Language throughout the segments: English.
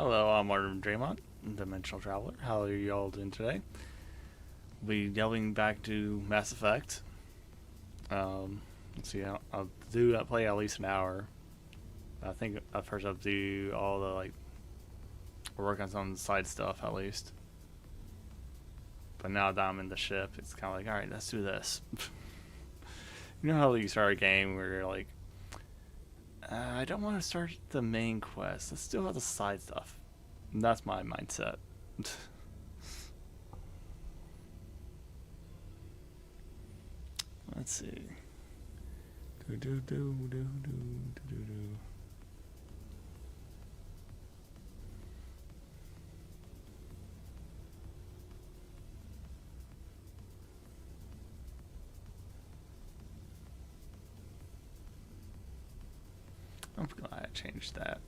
Hello, I'm Martin Draymond, Dimensional Traveler. How are you all doing today? We'll be delving back to Mass Effect. Let's see, I'll do play at least an hour. I think at first I'll do all the work on some side stuff at least. But now that I'm in the ship, it's kind of like, all right, let's do this. You know how you start a game where you're like, I don't want to start the main quest. Let's do all the side stuff. And that's my mindset. Let's see. Do do do do do do do. I'm glad I changed that.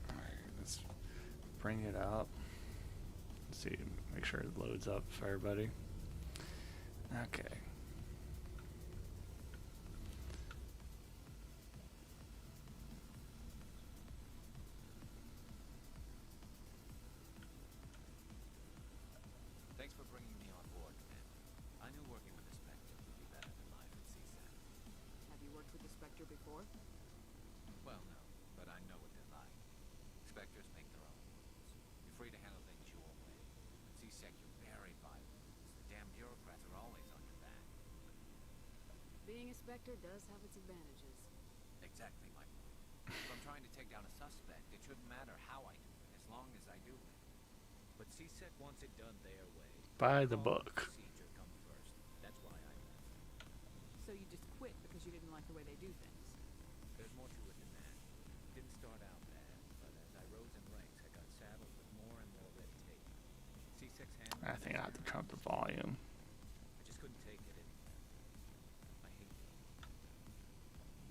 Alright, let's bring it up. Let's see, make sure it loads up for everybody. Okay. Thanks for bringing me on board, Commander. I knew working with the Spectre would be better than life at CSAT. Have you worked with the Spectre before? Well, no, but I know what they're like. Spectres make their own rules. You're free to handle things your way. At CSEC, you're very violent. The damn bureaucrats are always on your back. Being a Spectre does have its advantages. Exactly my point. If I'm trying to take down a suspect, it shouldn't matter how I do it, as long as I do it. But CSEC wants it done their way. By the book. Procedure come first. That's why I left. So you just quit because you didn't like the way they do things? There's more to it than that. Didn't start out bad, but as I rose in ranks, I got saddled with more and more red tape. C6 handled I think I have to turn up the volume. I just couldn't take it anymore. I hate it.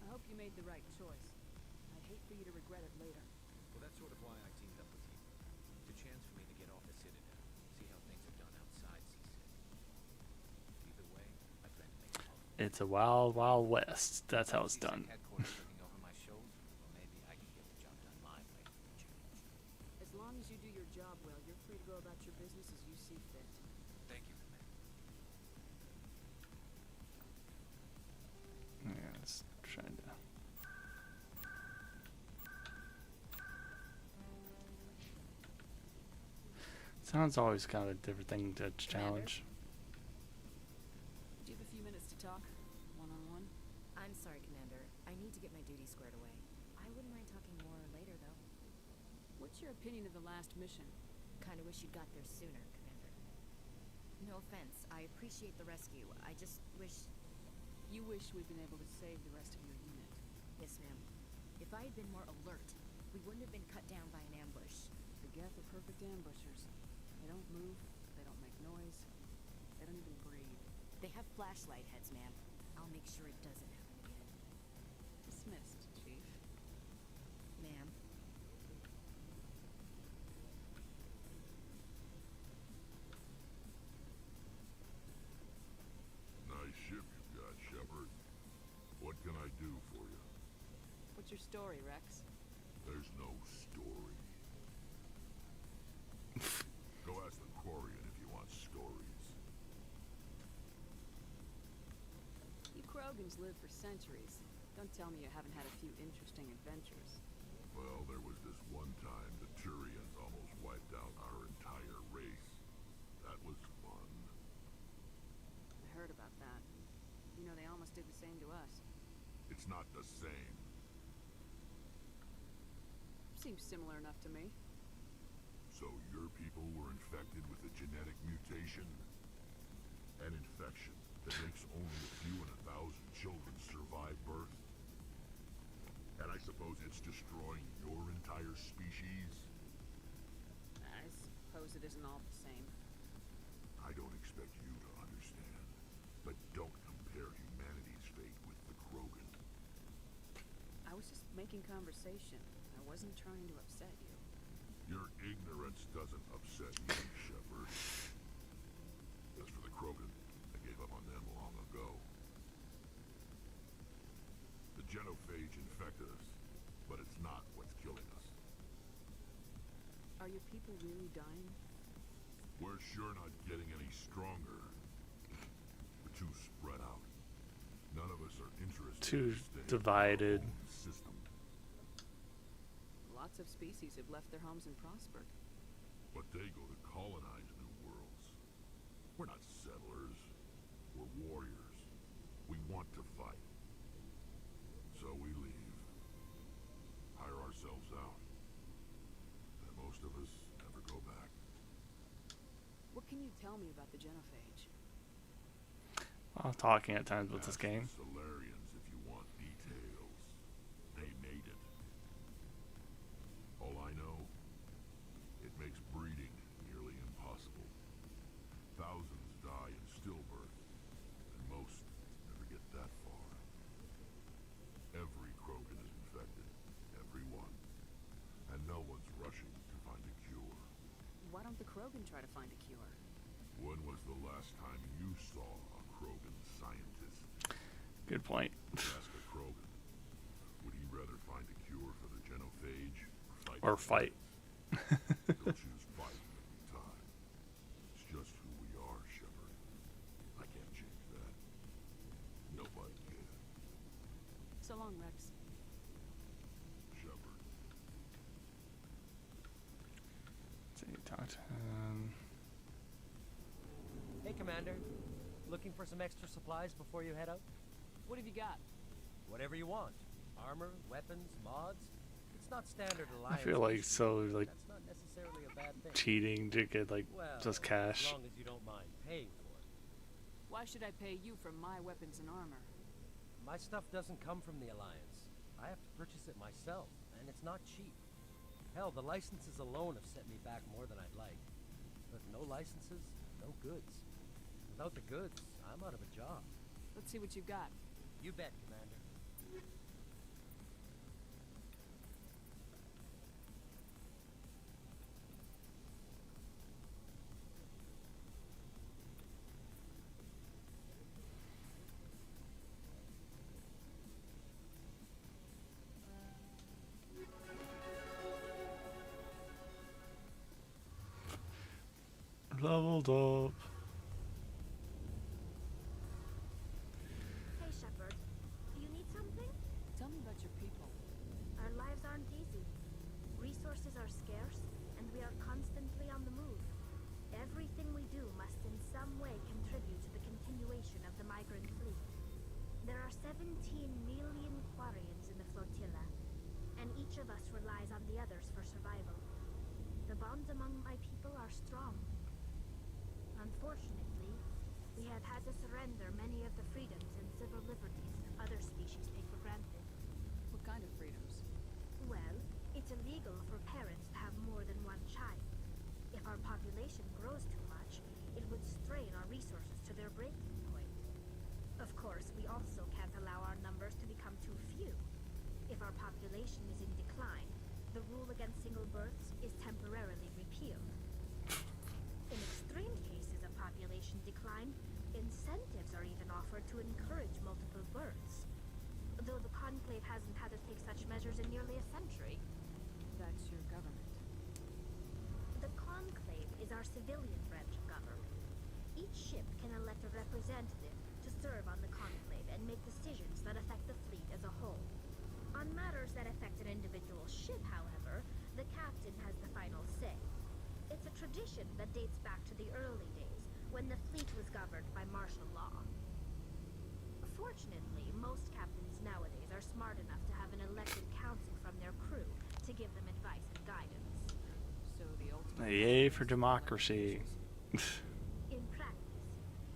I hope you made the right choice. I'd hate for you to regret it later. Well, that's sort of why I teamed up with you. It's a chance for me to get off the Citadel, see how things are done outside C6. Either way, I plan to make it home. It's a wild, wild west. That's how it's C6 done. headquarters looking over my shoulder, or maybe I can get the job done my way for a change. As long as you do your job well, you're free to go about your business as you see fit. Thank you, Commander. Yeah, it's trying to. Sounds always kind of a different thing to challenge. Do you have a few minutes to talk? One-on-one? I'm sorry, Commander. I need to get my duty squared away. I wouldn't mind talking more later, though. What's your opinion of the last mission? Kinda wish you'd got there sooner, Commander. No offense. I appreciate the rescue. I just wish... You wish we'd been able to save the rest of your unit. Yes, ma'am. If I had been more alert, we wouldn't have been cut down by an ambush. The Geth are perfect ambushers. They don't move, they don't make noise, they don't even breathe. They have flashlight heads, ma'am. I'll make sure it doesn't happen again. Dismissed, Chief. Ma'am. Nice ship you've got, Shepard. What can I do for you? What's your story, Rex? There's no story. Go ask the Quarian if you want stories. You Krogans lived for centuries. Don't tell me you haven't had a few interesting adventures. Well, there was this one time the Turians almost wiped out our entire race. That was fun. I heard about that. You know, they almost did the same to us. It's not the same. Seems similar enough to me. So your people were infected with a genetic mutation? An infection that makes only a few in 1,000 children survive birth? And I suppose it's destroying your entire species? I suppose it isn't all the same. I don't expect you to understand, but don't compare humanity's fate with the Krogan. I was just making conversation. I wasn't trying to upset you. Your ignorance doesn't upset me, Shepard. As for the Krogan, I gave up on them long ago. The us, but it's not what's killing us. Are your people really dying? We're sure not getting any stronger. We're too spread out. None of us are interested Too in staying in our divided. own system. Lots of species have left their homes and prospered. But they go to colonize new worlds. We're not settlers. We're warriors. We want to fight. So we leave. Hire ourselves out. And most of us never go back. What can you tell me about the genophage? I'm talking at times with this Ask game. the Solarians if you want details. They made it. All I know, it makes breeding nearly impossible. Thousands die in stillbirth, and most never get that far. Every Krogan is infected. Every one. And no one's rushing to find a cure. Why don't the Krogan try to find a cure? When was the last time you saw a Krogan scientist? Good point. Ask a Krogan. Would he rather find a cure for the genophage Or fight. He'll choose fight every time. It's just who we are, Shepard. I can't change that. Nobody can. So long, Rex. Shepard. So you talk to him. Hey, Commander. Looking for some extra supplies before you head out? What have you got? Whatever you want. Armor, weapons, mods. It's not standard I alliance. feel like issue. so like That's not necessarily a bad thing. cheating to get like Well, just as cash. long as you don't mind paying for it. Why should I pay you for my weapons and armor? My stuff doesn't come from the alliance. I have to purchase it myself, and it's not cheap. Hell, the licenses alone have set me back more than I'd like. But no licenses, no goods. Without the goods, I'm out of a job. Let's see what you've got. You bet, Commander. Leveled up. Hey, Shepard. Do you need something? Tell me about your people. Our lives aren't easy. Resources are scarce, and we are constantly on the move. Everything we do must in some way contribute to the continuation of the migrant fleet. There are 17 million Quarians in the flotilla, and each of us relies on the others for survival. The bonds among my people are strong. Unfortunately, we have had to surrender many of the freedoms and civil liberties other species take for granted. What kind of freedoms? Well, it's illegal for parents to have more than one child. If our population grows too much, it would strain our resources to their breaking point. Of course, we also can't allow our numbers to become too few. If our population is in decline, the rule against single births is temporarily repealed. In extreme cases of population decline, incentives are even offered to encourage multiple births. Though the Conclave hasn't had to take such measures in nearly a century. That's your government. The Conclave is our civilian branch of government. Each ship can elect a representative to serve on the Conclave and make decisions that affect the fleet as a whole. On matters that affect an individual ship, however, the captain has the final say. It's a tradition that dates back to the early days, when the fleet was governed by martial law. Fortunately, most captains nowadays are smart enough to have an elected council from their crew to give them advice and guidance. So the ultimate. Yay for democracy. In practice,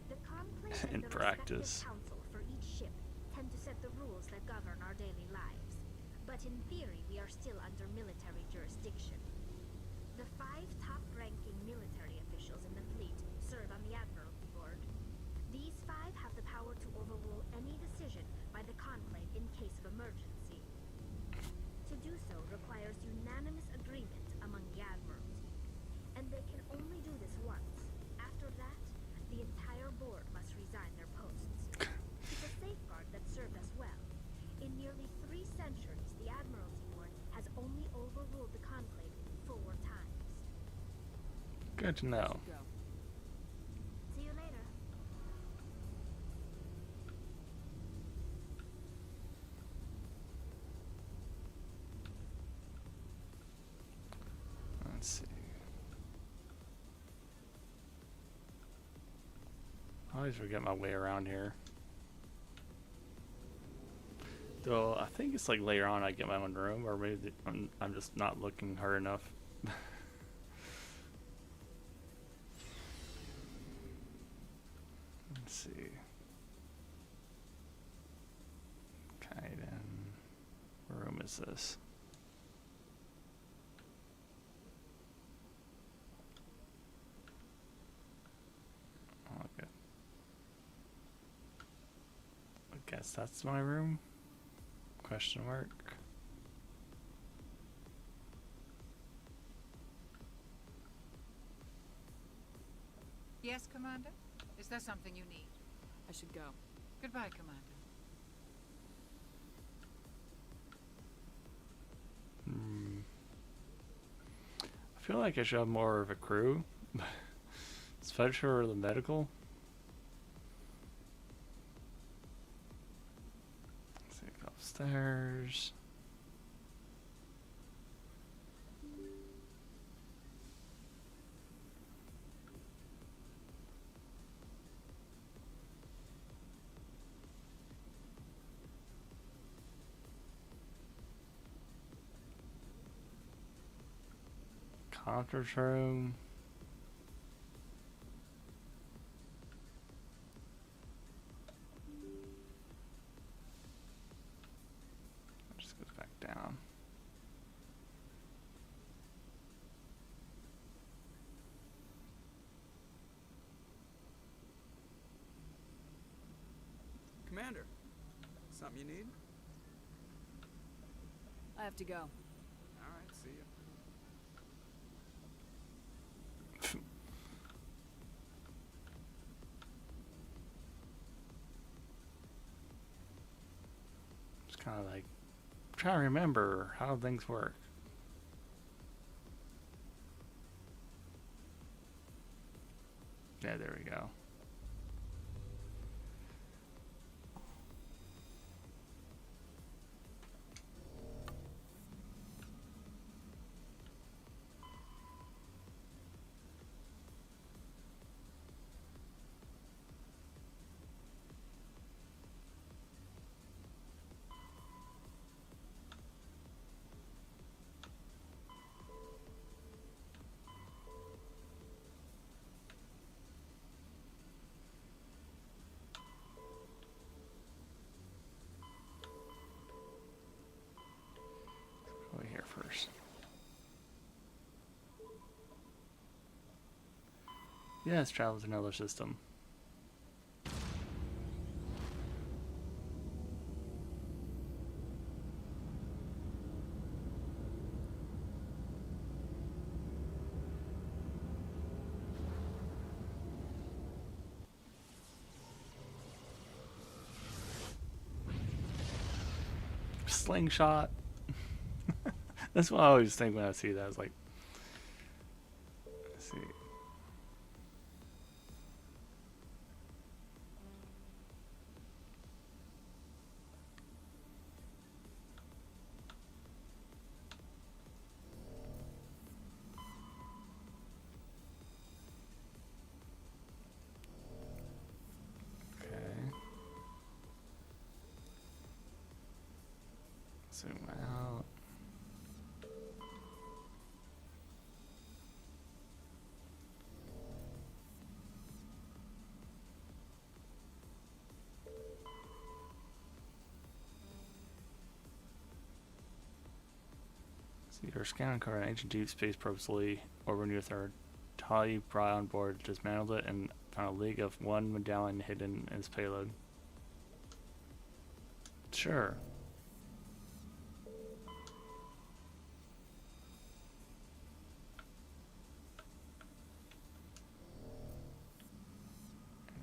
the Conclave In and the practice. respective council for each ship tend to set the rules that govern our daily lives. But in theory, we are still under military jurisdiction. The 5 top-ranking military officials in the fleet serve on the Admiralty Board. These 5 have the power to overrule any decision by the Conclave in case of emergency. To do so requires unanimous agreement among the Admiralty. And they can only do this once. After that, the entire board must resign their posts. It's a safeguard that served us well. In nearly 3 centuries, the fooled the Conclave 4 times. Good to I know. should go. See you later. Let's see. I always forget my way around here. Though I think it's like later on I get my own room, or maybe I'm just not looking hard enough. Let's see. Okay, then. What room is this? Oh, okay. I guess that's my room? Question mark. Yes, Commander? Is there something you need? I should go. Goodbye, Commander. I feel like I should have more of a crew, especially for the medical. Let's see, go upstairs. Conference room. Just goes back down. Commander, something you need? I have to go. All right, see ya. Just kind of like trying to remember how things work. Yeah, there we go. Go here first. Yes, travel to another system. Slingshot. That's what I always think when I see that. It's like, let's see. Okay. Zoom out. See, your scan uncovered an ancient deep space probe slowly orbiting with our Tali brought on board, dismantled it, and found a leak of one medallion hidden in its payload. Sure.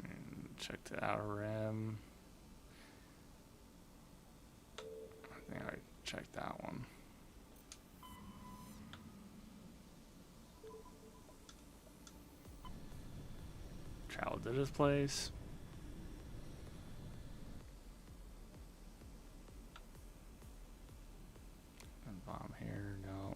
And check the outer rim. I think I checked that one. to this place. And bomb here, no.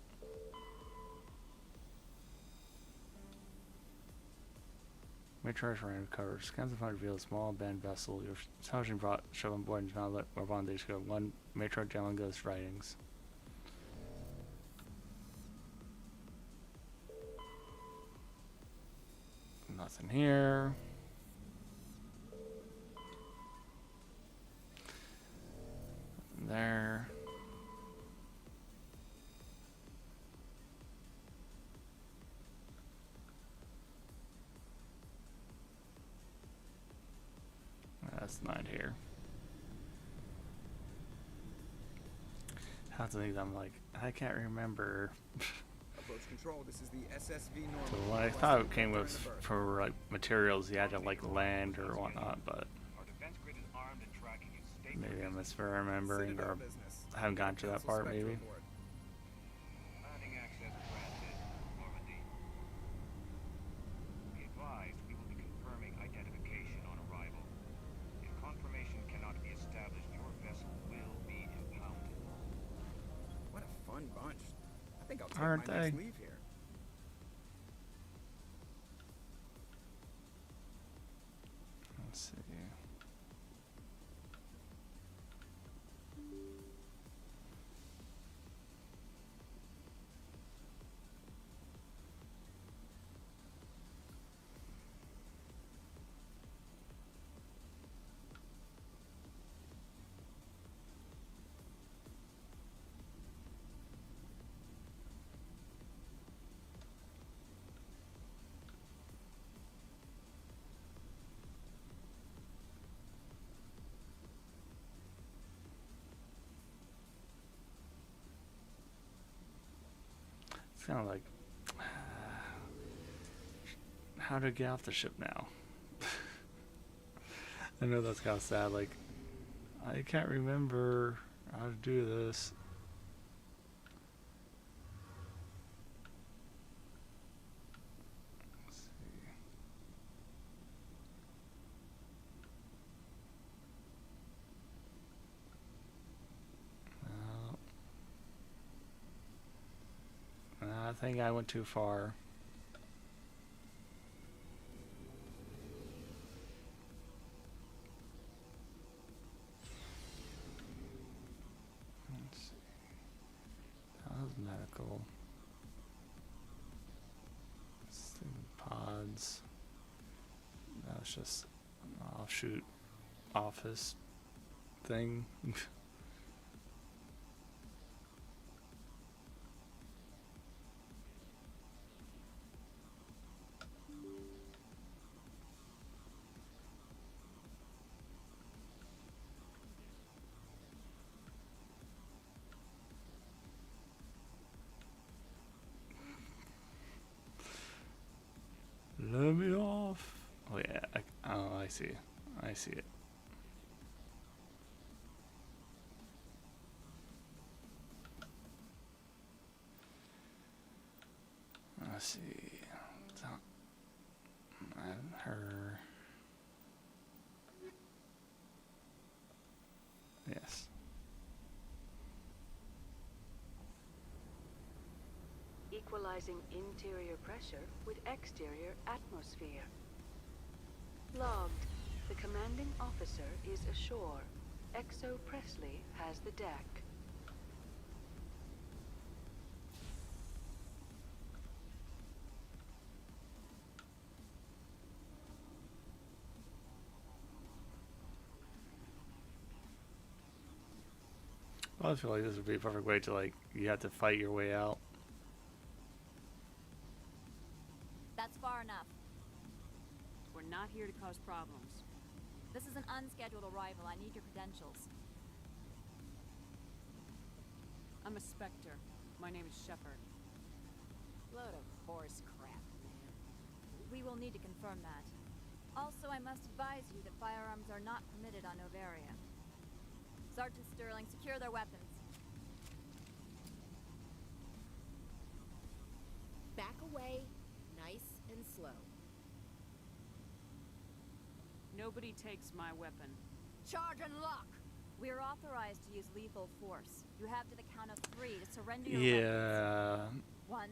Matriarch ran cover. Scans of reveal a small band vessel. Your intelligence brought show on board and found that whereupon they discovered one matriarch down ghost writings. Nothing here. Nothing there. That's not here. Half the things I'm like, I can't remember. Approach control. This is the SSV Normandy. So what I thought it came with for like materials, you had to like land or whatnot, but maybe I'm misremembering or I haven't gotten to that part. Maybe. Landing access granted, Normandy. Be advised, we will be confirming identification on arrival. If confirmation cannot be established, your vessel will be impounded. What a fun bunch. I think I'll take Aren't my next they? leave here. Let's see. It's kind of like how to get off the ship now. I know that's kind of sad. Like, I can't remember how to do this. Let's see. No. I think I went too far. Let's see. That was medical. Pods. That was just an offshoot office thing. Let me off. Oh yeah. Oh, I see. I see it. Let's see. And her. Yes. Equalizing interior pressure with exterior atmosphere. Logged. The commanding officer is ashore. Exo Presley has the deck. Well, I feel like this would be a perfect way to, like, you have to fight your way out. That's far enough. We're not here to cause problems. This is an unscheduled arrival. I need your credentials. I'm a Spectre. My name is Shepard. Load of horse crap, man. We will need to confirm that. Also, I must advise you that firearms are not permitted on Novaria. Sergeant Sterling, secure their weapons. Back away, nice and slow. Nobody takes my weapon. Charge and lock! We are authorized to use lethal force. You have to the count of 3 to surrender your weapons. Yeah. 1,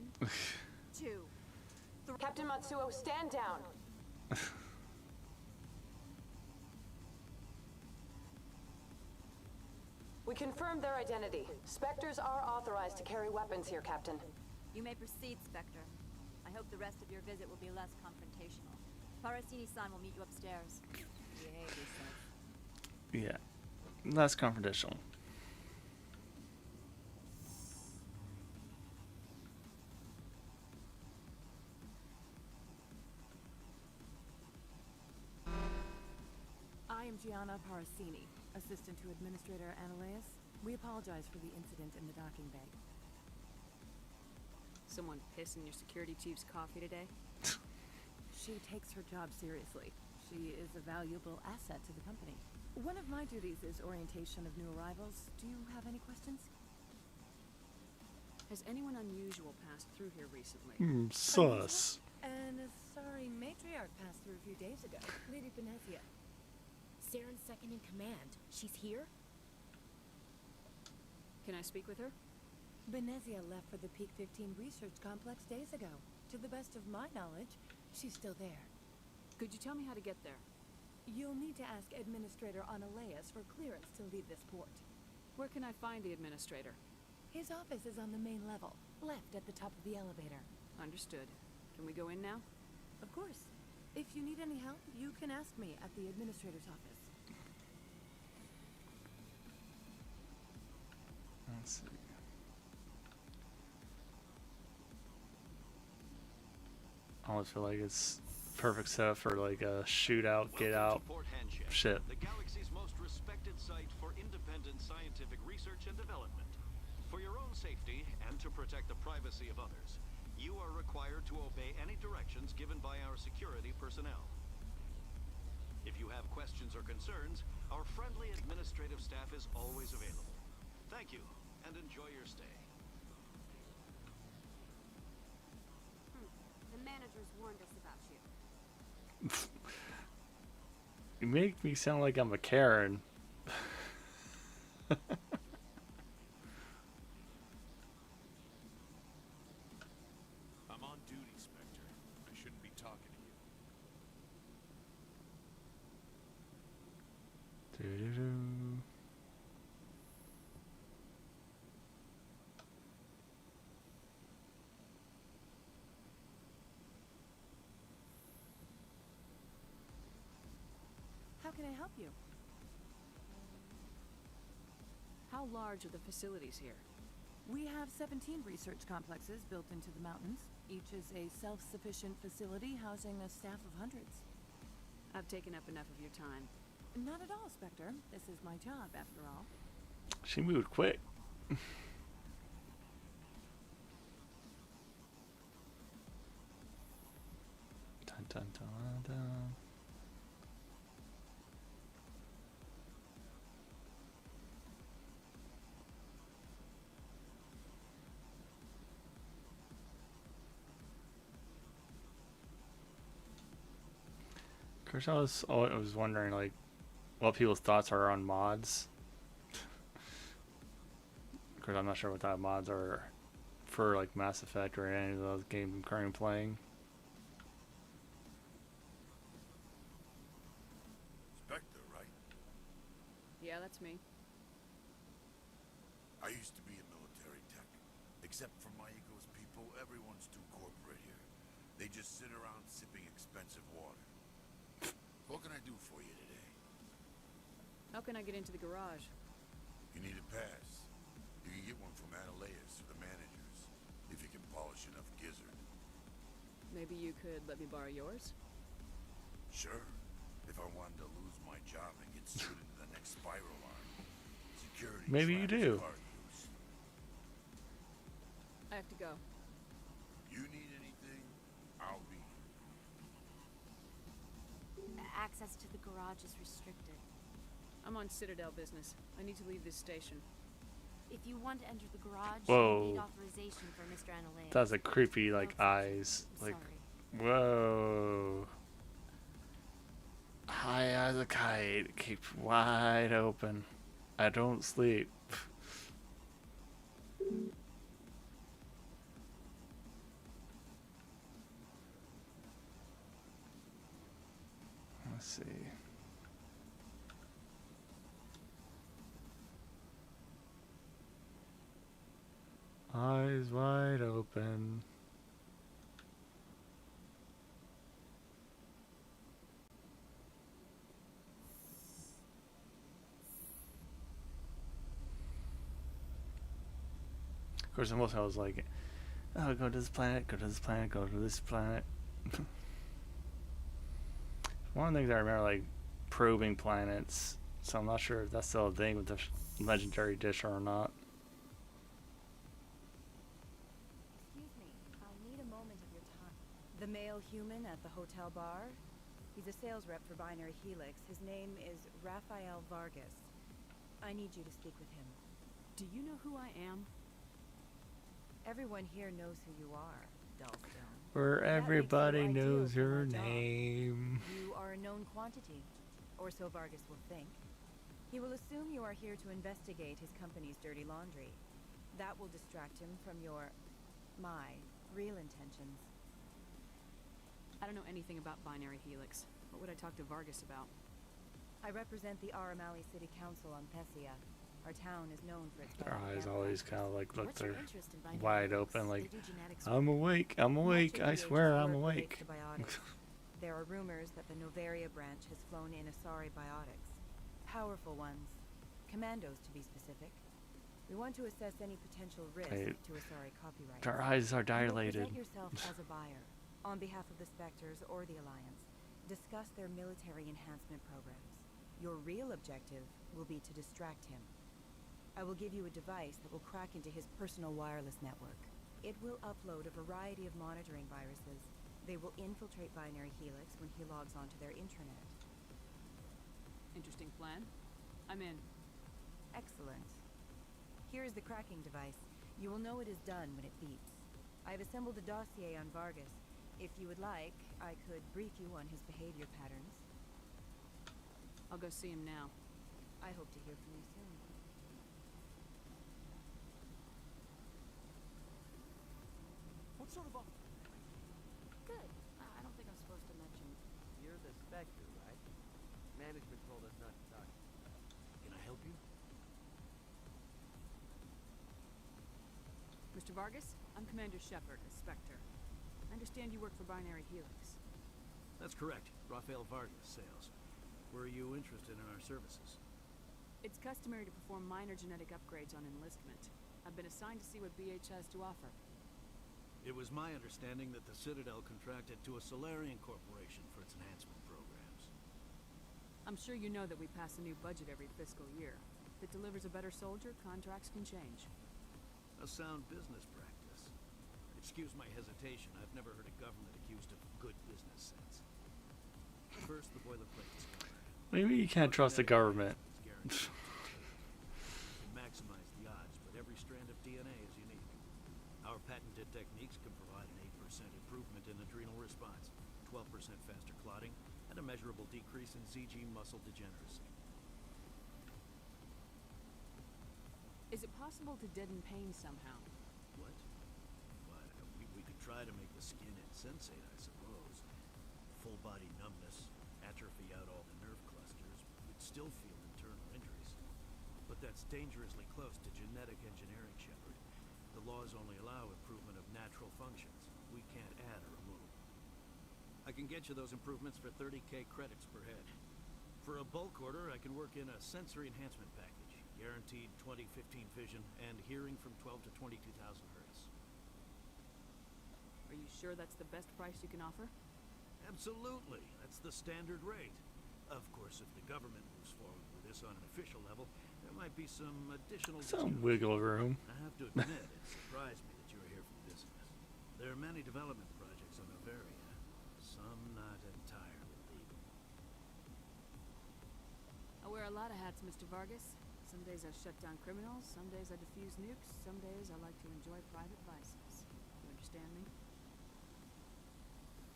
2, 3. Captain Matsuo, stand down. We confirmed their identity. Spectres are authorized to carry weapons here, Captain. You may proceed, Spectre. I hope the rest of your visit will be less confrontational. Parasini-san will meet you upstairs. Behave yourself. Yeah. Less confrontational. I am Gianna Parasini, assistant to Administrator Analeas. We apologize for the incident in the docking bay. Someone piss in your security chief's coffee today? She takes her job seriously. She is a valuable asset to the company. One of my duties is orientation of new arrivals. Do you have any questions? Has anyone unusual passed through here recently? Sus. And a sorry matriarch passed through a few days ago. Lady Benezia. Saren's second in command. She's here? Can I speak with her? Benezia left for the Peak 15 research complex days ago. To the best of my knowledge, she's still there. Could you tell me how to get there? You'll need to ask Administrator Analeas for clearance to leave this port. Where can I find the administrator? His office is on the main level, left at the top of the elevator. Understood. Can we go in now? Of course. If you need any help, you can ask me at the administrator's office. Let's see. I almost feel like it's perfect setup for like a shootout, get out shit. The galaxy's most respected site for independent scientific research and development. For your own safety and to protect the privacy of others, you are required to obey any directions given by our security personnel. If you have questions or concerns, our friendly administrative staff is always available. Thank you, and enjoy your stay. The managers warned us about you. You make me sound like I'm a Karen. I'm on duty, Spectre. I shouldn't be talking to you. Doo-doo-doo. How can I help you? How large are the facilities here? We have 17 research complexes built into the mountains. Each is a self-sufficient facility housing a staff of hundreds. I've taken up enough of your time. Not at all, Spectre. This is my job, after all. She moved quick. Dun, dun, dun, dun. Of course, I was wondering like what people's thoughts are on mods. Of course, I'm not sure what type of mods are for like Mass Effect or any of those games I'm currently playing. Spectre, right? Yeah, that's me. I used to be a military tech. Except for my ego's people, everyone's too corporate here. They just sit around sipping expensive water. What can I do for you today? How can I get into the garage? You need a pass. You can get one from Analeas or the managers, if you can polish enough gizzard. Maybe you could let me borrow yours? Sure. If I wanted to lose my job and get sued into the next spiral arm. Security. Maybe you do. I have to go. You need anything, I'll be. Access to the garage is restricted. I'm on Citadel business. I need to leave this station. If you want to enter the garage, Whoa. you need authorization for Mr. Analeas. That's a creepy like eyes. Like, Sorry. whoa. High as a kite, keep wide open. I don't sleep. Let's see. Eyes wide open. Of course, most I was like, oh, go to this planet, go to this planet, go to this planet. One of the things I remember, like, probing planets, so I'm not sure if that's still a thing with the legendary dish or not. Excuse me, I need a moment of your time. The male human at the hotel bar? He's a sales rep for Binary Helix. His name is Raphael Vargas. I need you to speak with him. Do you know who I am? Everyone here knows who you are, Dullstone. Where everybody That makes you knows ideal for your my job. name. You are a known quantity, or so Vargas will think. He will assume you are here to investigate his company's dirty laundry. That will distract him from my real intentions. I don't know anything about Binary Helix. What would I talk to Vargas about? I represent the Aramali City Council on Thessia. Our town is known for its Their violent eyes gambling. always kind of like look, What's your they're interest in Binary wide Helix? open, like, They do genetics I'm awake, I'm awake, Much of I the swear agent's I'm work awake. relates to biotics. There are rumors that the Novaria branch has flown in Asari biotics. Powerful ones. Commandos, to be specific. We want to assess any potential risk Hey, to Asari copyright. their eyes are dilated. Present yourself as a buyer, on behalf of the Spectres or the Alliance. Discuss their military enhancement programs. Your real objective will be to distract him. I will give you a device that will crack into his personal wireless network. It will upload a variety of monitoring viruses. They will infiltrate Binary Helix when he logs onto their intranet. Interesting plan. I'm in. Excellent. Here is the cracking device. You will know it is done when it beeps. I have assembled a dossier on Vargas. If you would like, I could brief you on his behavior patterns. I'll go see him now. I hope to hear from you soon. What sort of offer? Good. I don't think I'm supposed to mention. You're the Spectre, right? Management told us not to talk. Can I help you? Mr. Vargas, I'm Commander Shepard, a Spectre. I understand you work for Binary Helix. That's correct. Raphael Vargas, sales. Were you interested in our services? It's customary to perform minor genetic upgrades on enlistment. I've been assigned to see what BH has to offer. It was my understanding that the Citadel contracted to a Solarian corporation for its enhancement programs. I'm sure you know that we pass a new budget every fiscal year. If it delivers a better soldier, contracts can change. A sound business practice. Excuse my hesitation. I've never heard a government accused of good business sense. First, the boilerplate discovered. Maybe you can't trust the government. Maximize the odds, but every strand of DNA is unique. Our patented techniques can provide an 8% improvement in adrenal response, 12% faster clotting, and a measurable decrease in ZG muscle degeneracy. Is it possible to deaden pain somehow? What? What? We could try to make the skin insensate, I suppose. Full body numbness, atrophy out all the nerve clusters, we'd still feel internal injuries. But that's dangerously close to genetic engineering, Shepard. The laws only allow improvement of natural functions. We can't add or remove. I can get you those improvements for 30k credits per head. For a bulk order, I can work in a sensory enhancement package. Guaranteed 20/15 vision and hearing from 12 to 22,000 hertz. Are you sure that's the best price you can offer? Absolutely. That's the standard rate. Of course, if the government moves forward with this on an official level, there might be some additional Some wiggle room. I have to admit, it surprised me that you were here for business. There are many development projects on Novaria, some not entirely legal. I wear a lot of hats, Mr. Vargas. Some days I shut down criminals, some days I defuse nukes, some days I like to enjoy private vices. You understand me?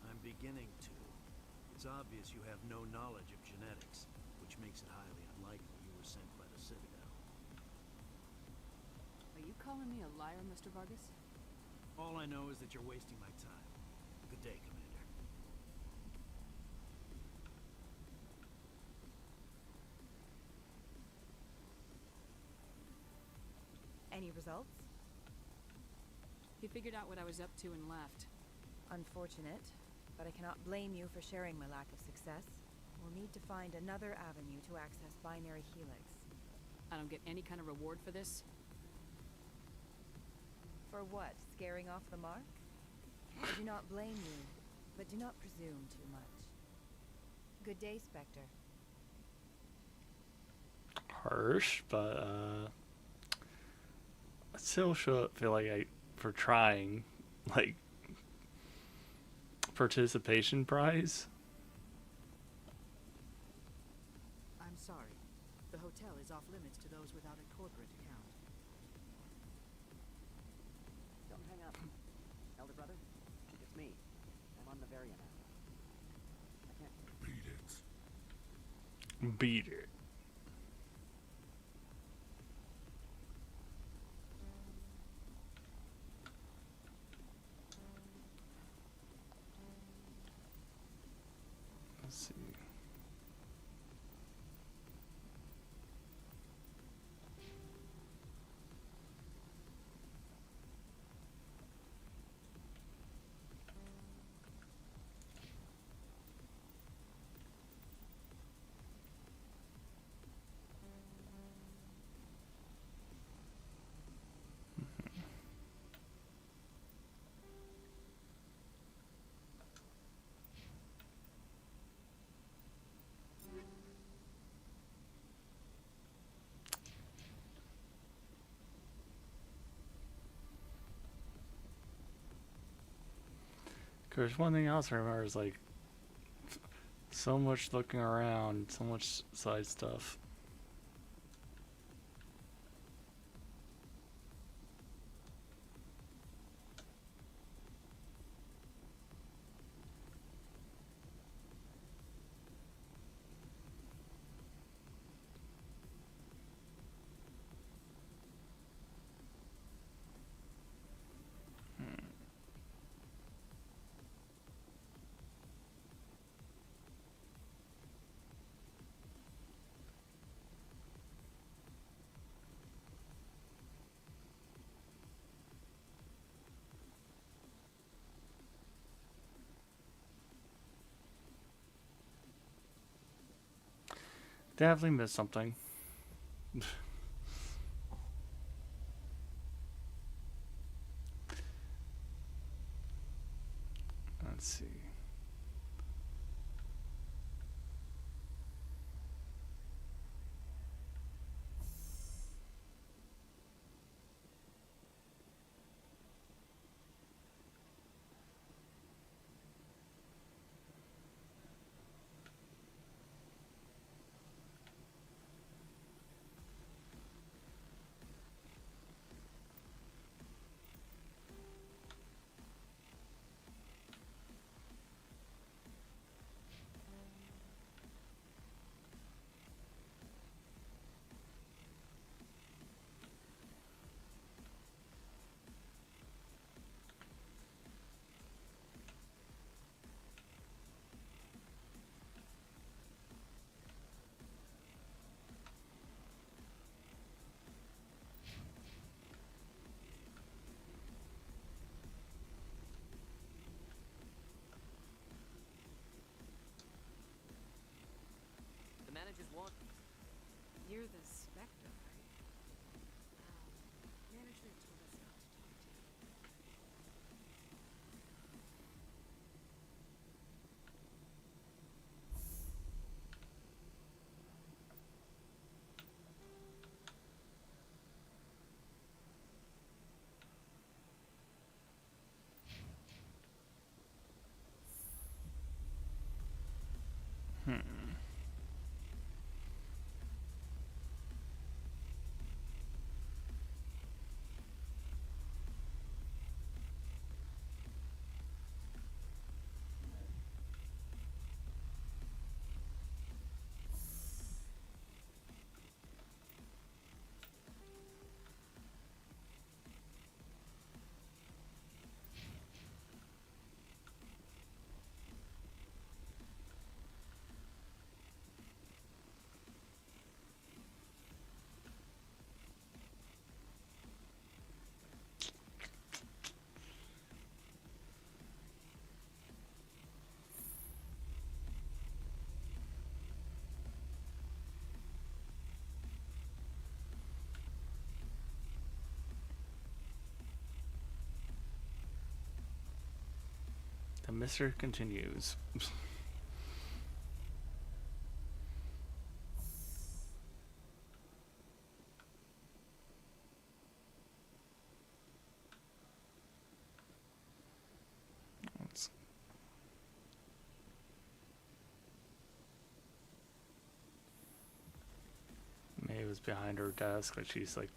I'm beginning to. It's obvious you have no knowledge of genetics, which makes it highly unlikely you were sent by the Citadel. Are you calling me a liar, Mr. Vargas? All I know is that you're wasting my time. Good day, Commander. Any results? He figured out what I was up to and left. Unfortunate, but I cannot blame you for sharing my lack of success. We'll need to find another avenue to access binary helix. I don't get any kind of reward for this? For what? Scaring off the mark? I do not blame you, but do not presume too much. Good day, Spectre. Harsh, but I still should feel like for trying, like, participation prize. I'm sorry. The hotel is off limits to those without a corporate account. Don't hang up. Elder brother, it's me. I'm on the Varian app. I can't... Beat it. Beat it. Let's see. There's one thing else I remember is like so much looking around, so much side stuff. Definitely missed something. Let's see. The mystery continues. May was behind her desk, like she's like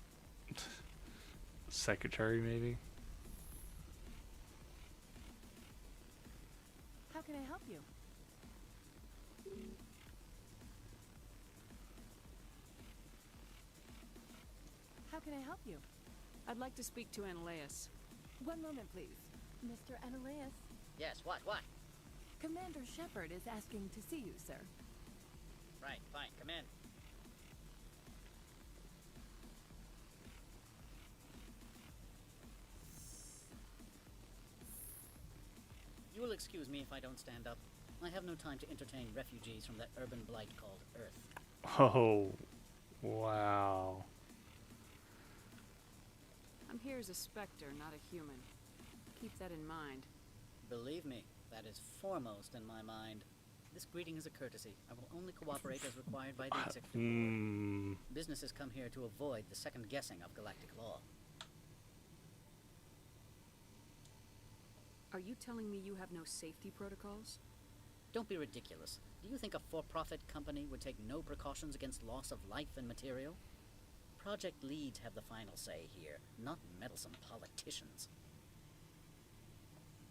secretary maybe. How can I help you? How can I help you? I'd like to speak to Ananias. One moment, please. Mr. Ananias, Yes, what? Commander Shepard is asking to see you, sir. Right, fine, come in. You will excuse me if I don't stand up. I have no time to entertain refugees from that urban blight called Earth. Oh, wow. I'm here as a Spectre, not a human. Keep that in mind. Believe me, that is foremost in my mind. This greeting is a courtesy. I will only cooperate as required by the Executive Board. Businesses come here to avoid the second guessing of galactic law. Are you telling me you have no safety protocols? Don't be ridiculous. Do you think a for-profit company would take no precautions against loss of life and material? Project leads have the final say here, not meddlesome politicians.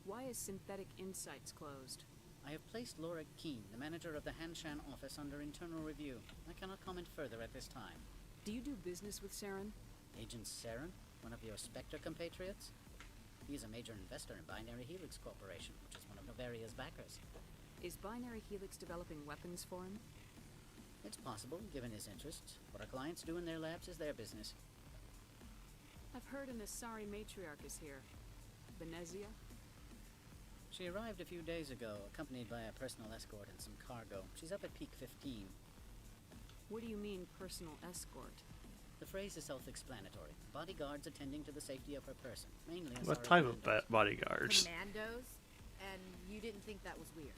Why is Synthetic Insights closed? I have placed Laura Keene, the manager of the Hanshan office, under internal review. I cannot comment further at this time. Do you do business with Saren? Agent Saren, one of your Spectre compatriots? He is a major investor in Binary Helix Corporation, which is one of Novaria's backers. Is Binary Helix developing weapons for him? It's possible, given his interests. What our clients do in their labs is their business. I've heard an Asari matriarch is here. Venezia? She arrived a few days ago, accompanied by a personal escort and some cargo. She's up at peak 15. What do you mean, personal escort? The phrase is self-explanatory. Bodyguards attending to the safety of her person, mainly Asari What type of commandos. bodyguards? Commandos? And you didn't think that was weird?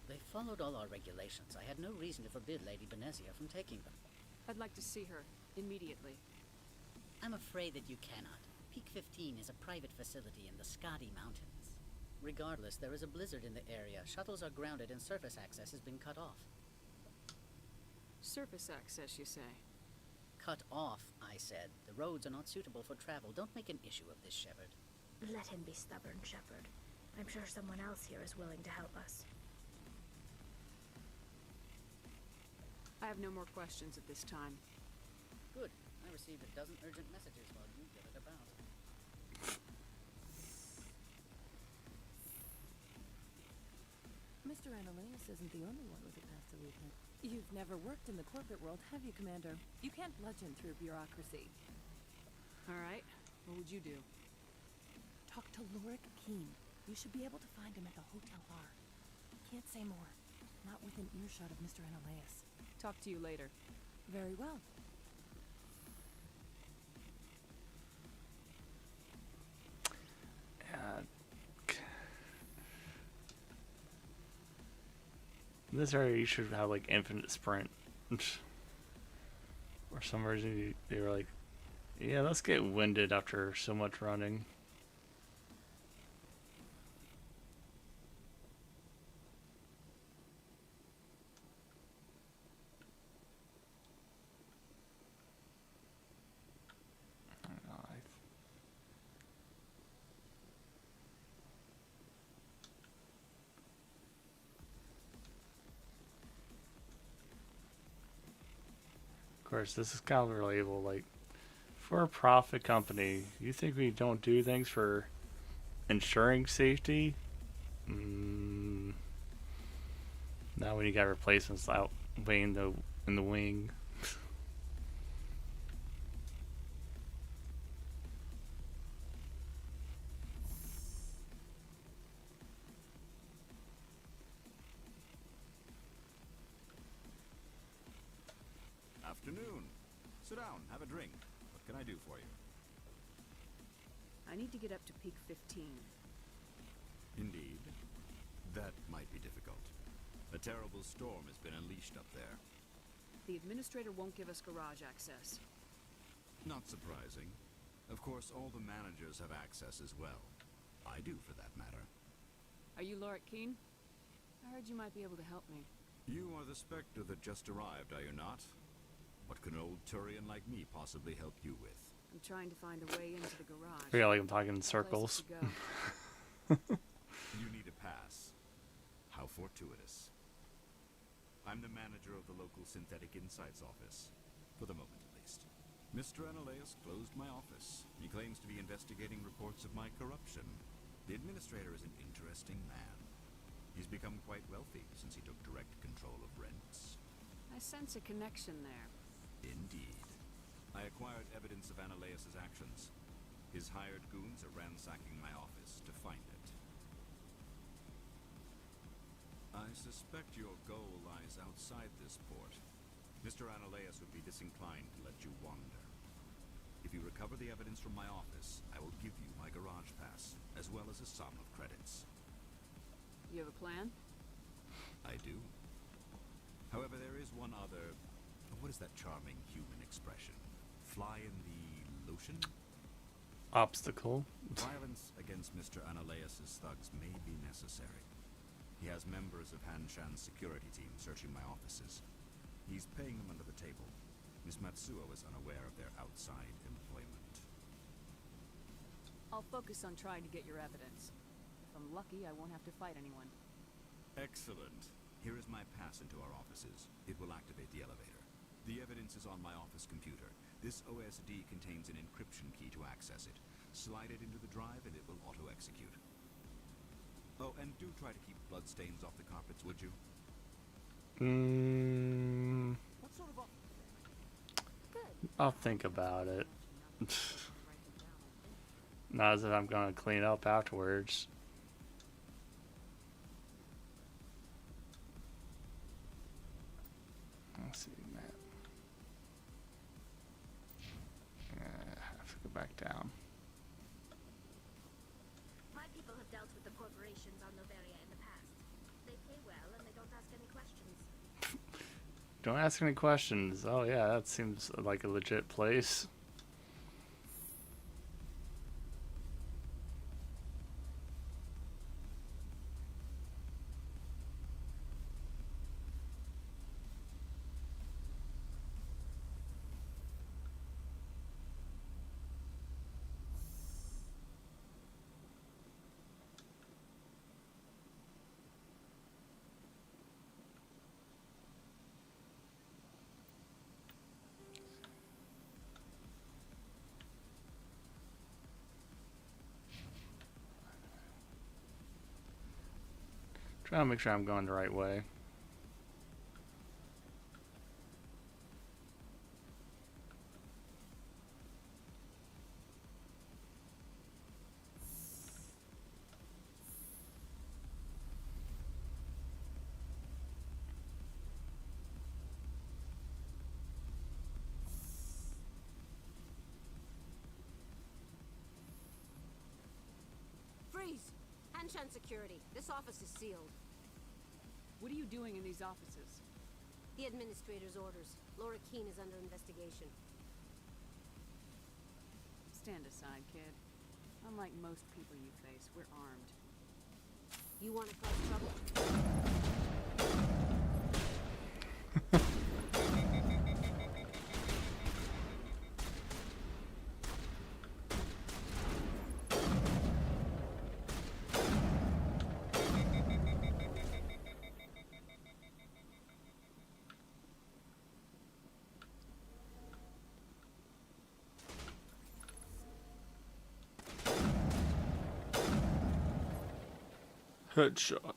They followed all our regulations. I had no reason to forbid Lady Venezia from taking them. I'd like to see her, immediately. I'm afraid that you cannot. Peak 15 is a private facility in the Scotty Mountains. Regardless, there is a blizzard in the area. Shuttles are grounded and surface access has been cut off. Surface access, you say? Cut off, I said. The roads are not suitable for travel. Don't make an issue of this, Shepard. Let him be stubborn, Shepard. I'm sure someone else here is willing to help us. I have no more questions at this time. Good. I received a dozen urgent messages while you did it about. Mr. Ananias isn't the only one with a past allegiance. You've never worked in the corporate world, have you, Commander? You can't bludgeon through bureaucracy. All right. What would you do? Talk to Lorik Keene. You should be able to find him at the hotel bar. Can't say more. Not within earshot of Mr. Ananias. Talk to you later. Very well. In this area, you should have like infinite sprint. For some reason, they were like, "Yeah, let's get winded after so much running." Of course, this is kind of relatable. Like, for a profit company, you think we don't do things for ensuring safety? Now when you got replacements out waiting in the wing. Afternoon. Sit down, have a drink. What can I do for you? I need to get up to peak 15. Indeed. That might be difficult. A terrible storm has been unleashed up there. The administrator won't give us garage access. Not surprising. Of course, all the managers have access as well. I do, for that matter. Are you Lorik Keen? I heard you might be able to help me. You are the Spectre that just arrived, are you not? What can an old Turian like me possibly help you with? I'm trying to find a way into the garage. Yeah, like I'm talking in circles. You need a pass. How fortuitous. I'm the manager of the local Synthetic Insights office. For the moment, at least. Mr. Analeus closed my office. He claims to be investigating reports of my corruption. The administrator is an interesting man. He's become quite wealthy since he took direct control of rents. I sense a connection there. Indeed. I acquired evidence of Analeus's actions. His hired goons are ransacking my office to find it. I suspect your goal lies outside this port. Mr. Analeus would be disinclined to let you wander. If you recover the evidence from my office, I will give you my garage pass, as well as a sum of credits. You have a plan? I do. However, there is one other... What is that charming human expression? Fly in the lotion? Obstacle. Violence against Mr. Analeus's thugs may be necessary. He has members of Han Shan's security team searching my offices. He's paying them under the table. Miss Matsuo is unaware of their outside employment. I'll focus on trying to get your evidence. If I'm lucky, I won't have to fight anyone. Excellent. Here is my pass into our offices. It will activate the elevator. The evidence is on my office computer. This OSD contains an encryption key to access it. Slide it into the drive and it will auto-execute. Oh, and do try to keep bloodstains off the carpets, would you? What sort of I'll think about it. Not as if I'm gonna clean up afterwards. Let's see, man. I have to go back down. My people have dealt with the corporations on Noveria in the past. They pay well and they don't ask any questions. Don't ask any questions. Oh yeah, that seems like a legit place. Trying to make sure I'm going the right way. Freeze! Hanshan Security. This office is sealed. What are you doing in these offices? The administrator's orders. Laura Keene is under investigation. Stand aside, kid. Unlike most people you face, we're armed. You want to cause trouble? Headshot.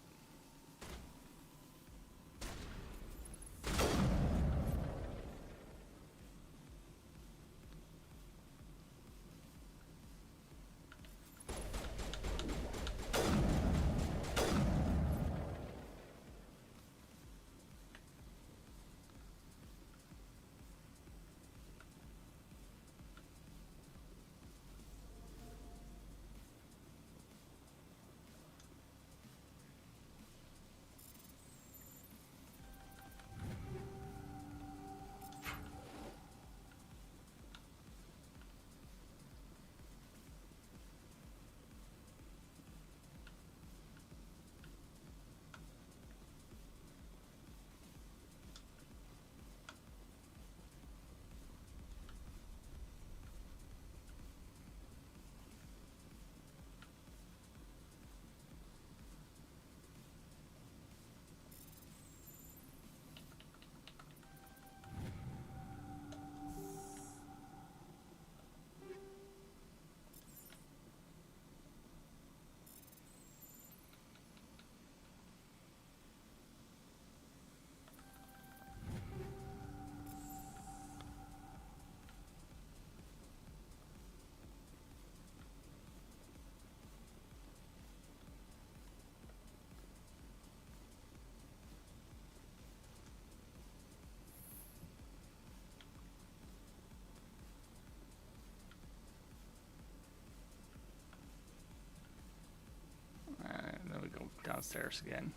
downstairs again.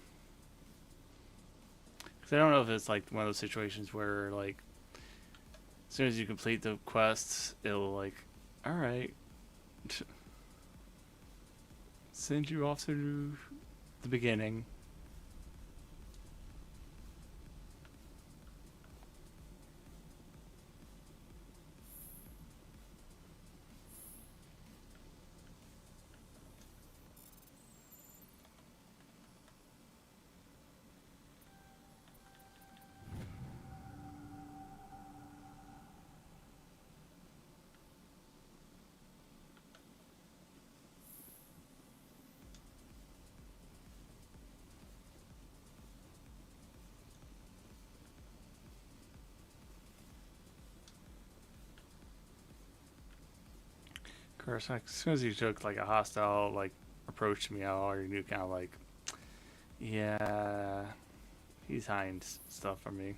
Because I don't know if it's like one of those situations where like as soon as you complete the quests, it'll like, all right, send you off to the beginning. Of course, like, as soon as you took like a hostile like approach to me, I already knew kind of like, yeah, he's hiding stuff from me.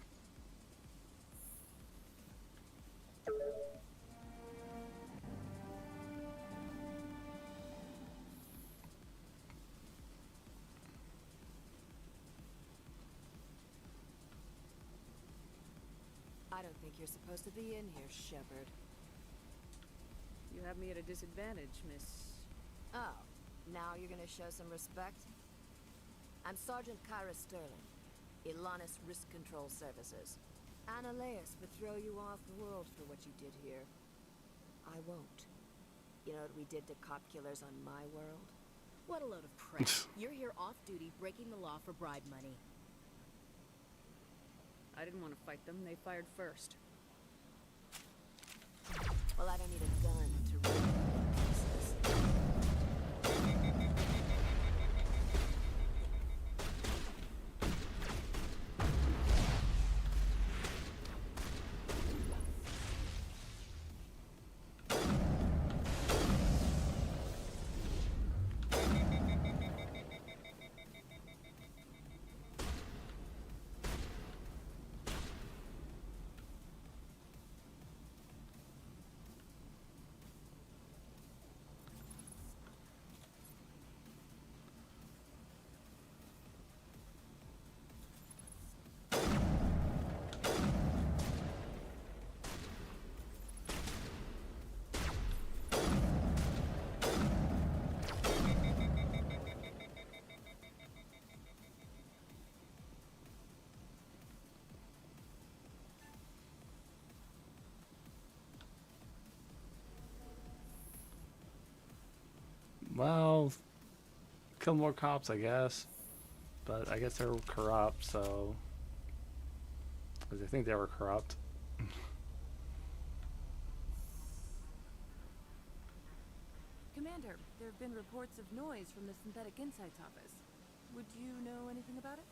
I don't think you're supposed to be in here, Shepard. You have me at a disadvantage, Miss... Oh, now you're gonna show some respect? I'm Sergeant Kyra Sterling, Ilanis Risk Control Services. Annaleus would throw you off the world for what you did here. I won't. You know what we did to cop killers on my world? What a load of crap. You're here off-duty, breaking the law for bribe money. I didn't want to fight them. They fired first. Well, I don't need a gun to rip them to pieces. Well, kill more cops, I guess. But I guess they're corrupt, so... Because I think they were corrupt. Commander, there have been reports of noise from the Synthetic Insights office. Would you know anything about it?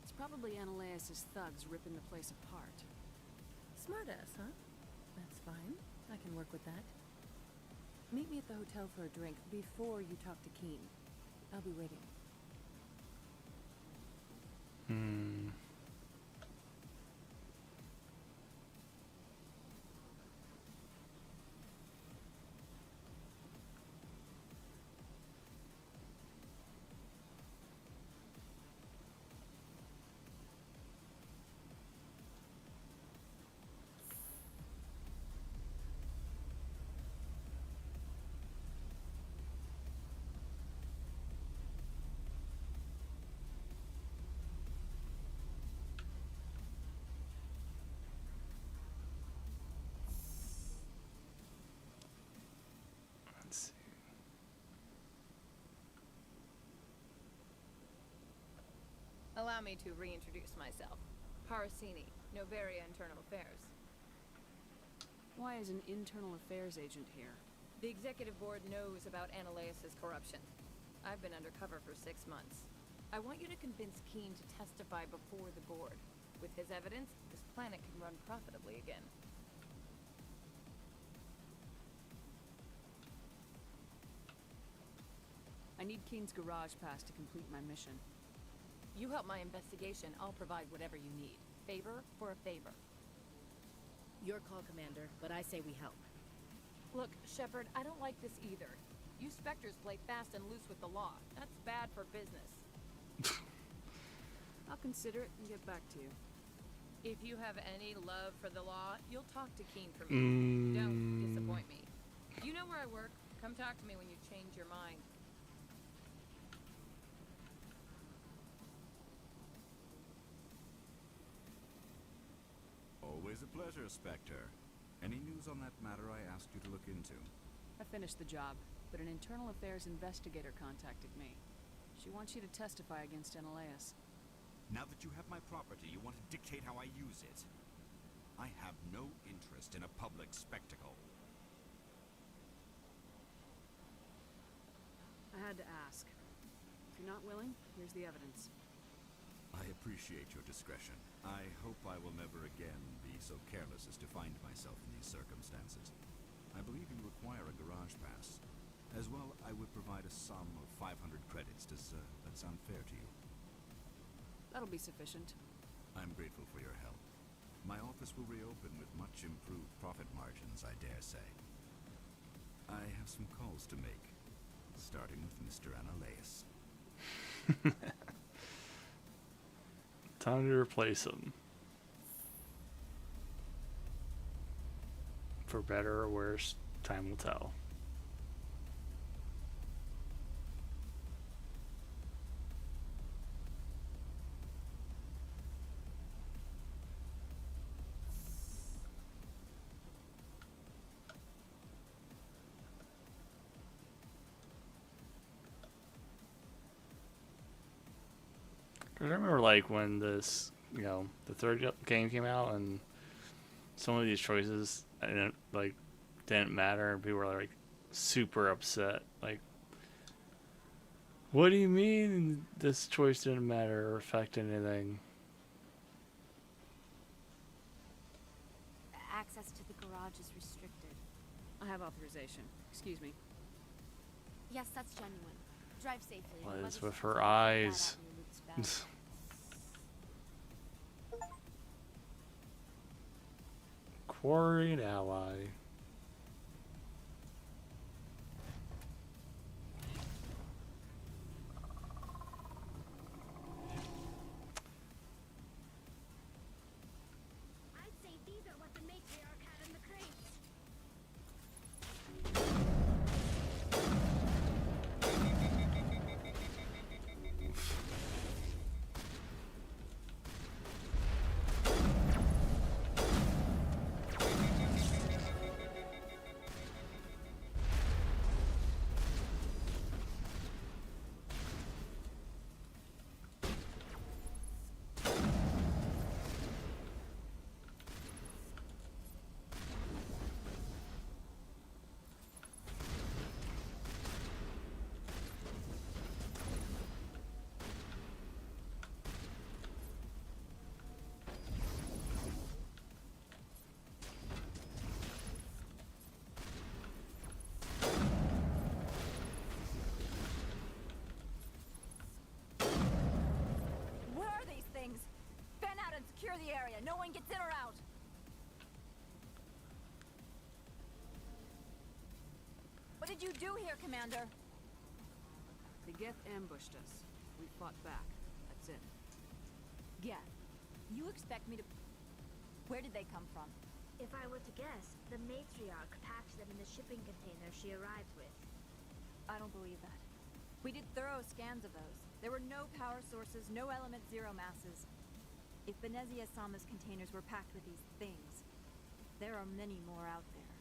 It's probably Annaleus' thugs ripping the place apart. Smartass, huh? That's fine. I can work with that. Meet me at the hotel for a drink before you talk to Keen. I'll be waiting. Allow me to reintroduce myself. Parasini, Novaria Internal Affairs. Why is an internal affairs agent here? The executive board knows about Annaleus' corruption. I've been undercover for 6 months. I want you to convince Keen to testify before the board. With his evidence, this planet can run profitably again. I need Keen's garage pass to complete my mission. You help my investigation, I'll provide whatever you need. Favor for a favor. Your call, Commander, but I say we help. Look, Shepard, I don't like this either. You Spectres play fast and loose with the law. That's bad for business. I'll consider it and get back to you. If you have any love for the law, you'll talk to Keen for me. Don't disappoint me. You know where I work. Come talk to me when you change your mind. Always a pleasure, Spectre. Any news on that matter I asked you to look into? I finished the job, but an internal affairs investigator contacted me. She wants you to testify against Menelaus. Now that you have my property, you want to dictate how I use it. I have no interest in a public spectacle. I had to ask. If you're not willing, here's the evidence. I appreciate your discretion. I hope I will never again be so careless as to find myself in these circumstances. I believe you require a garage pass. As well, I would provide a sum of 500 credits. Does that sound fair to you? That'll be sufficient. I'm grateful for your help. My office will reopen with much improved profit margins, I dare say. I have some calls to make, starting with Mr. Menelaus. Time to replace him. For better or worse, time will tell. I remember like when this, the third game came out and some of these choices didn't matter and people were like super upset. Like, what do you mean this choice didn't matter or affect anything? Access to the garage is restricted. I have authorization. Excuse me. Yes, that's genuine. Drive safely. What and is let with us her know if eyes? that avenue leads back. Quarry and ally. I'd say these are what the matriarch had in the crates. Where are these things? Fan out and secure the area. No one gets in or out. What did you do here, Commander? The Geth ambushed us. We fought back. That's it. Geth, you expect me to... Where did they come from? If I were to guess, the matriarch packed them in the shipping container she arrived with. I don't believe that. We did thorough scans of those. There were no power sources, no element zero masses. If Benezia Sama's containers were packed with these things, there are many more out there.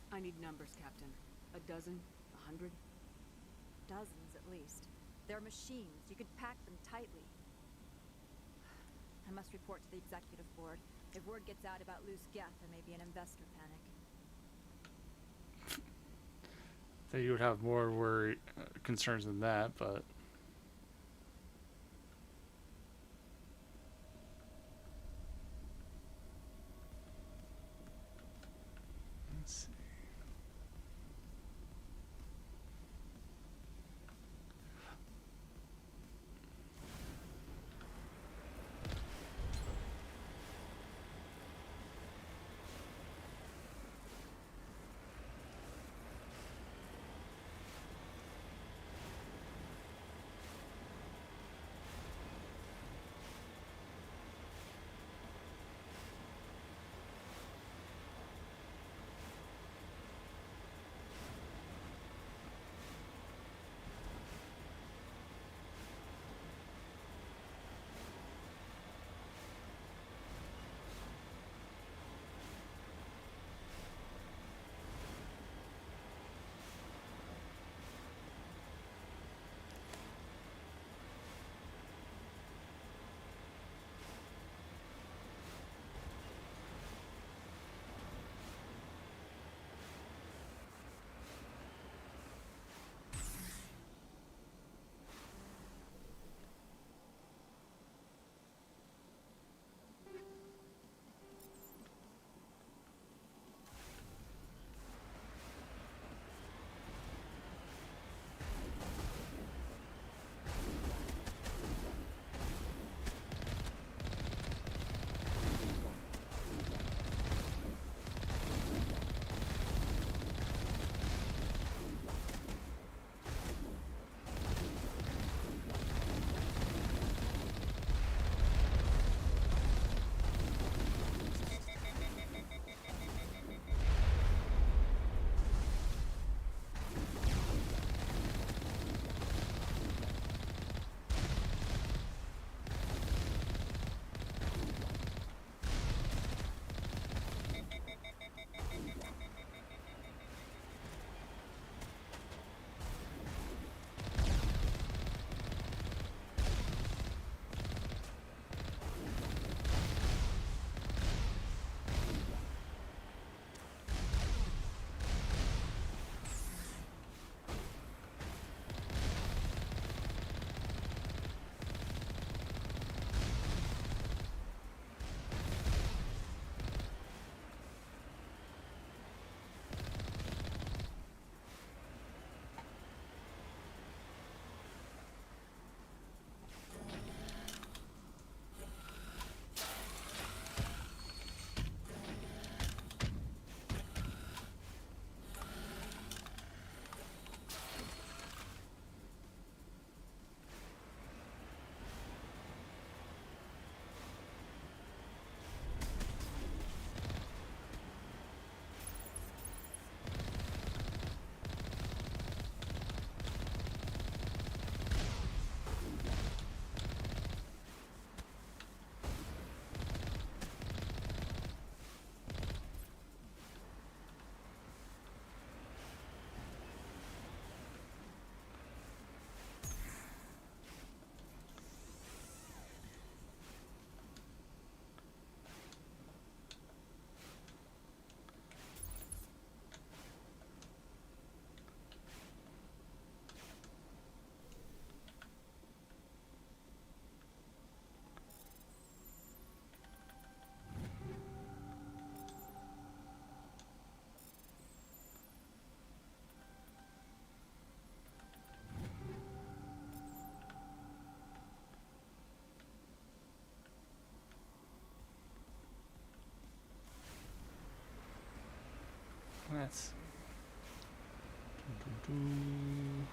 I need numbers, Captain. A dozen? 100? Dozens, at least. They're machines. You could pack them tightly. I must report to the executive board. If word gets out about loose Geth, there may be an investor panic. I think you would have more worry, concerns than that, but... Let's see. Rats. Doo, doo, doo.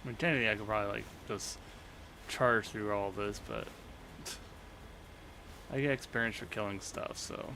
I mean, technically, I could probably like just charge through all this, but I get experience for killing stuff, so.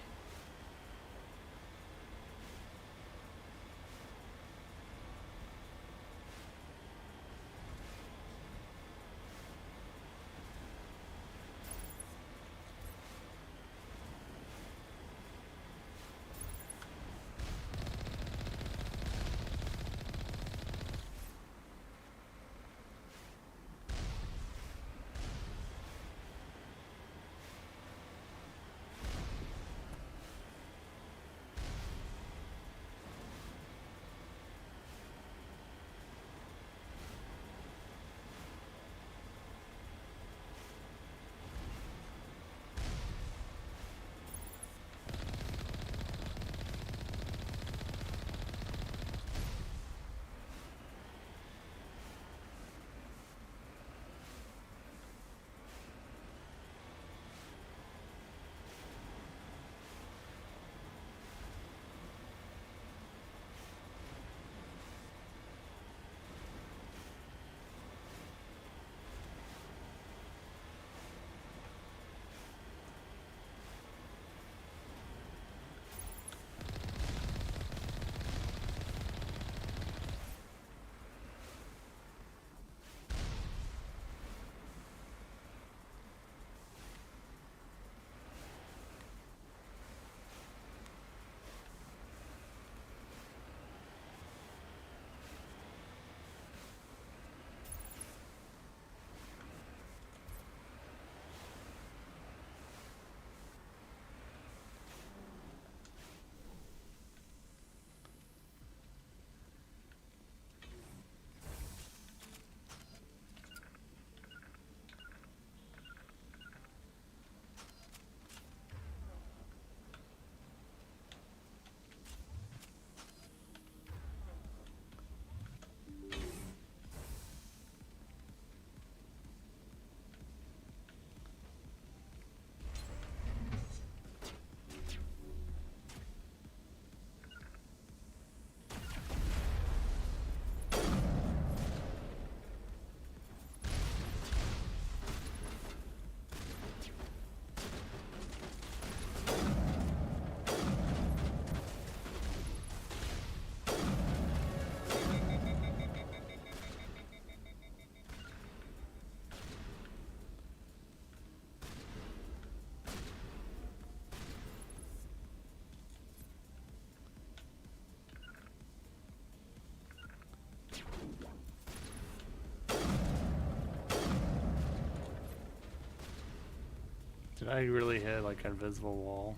Did I really hit like an invisible wall?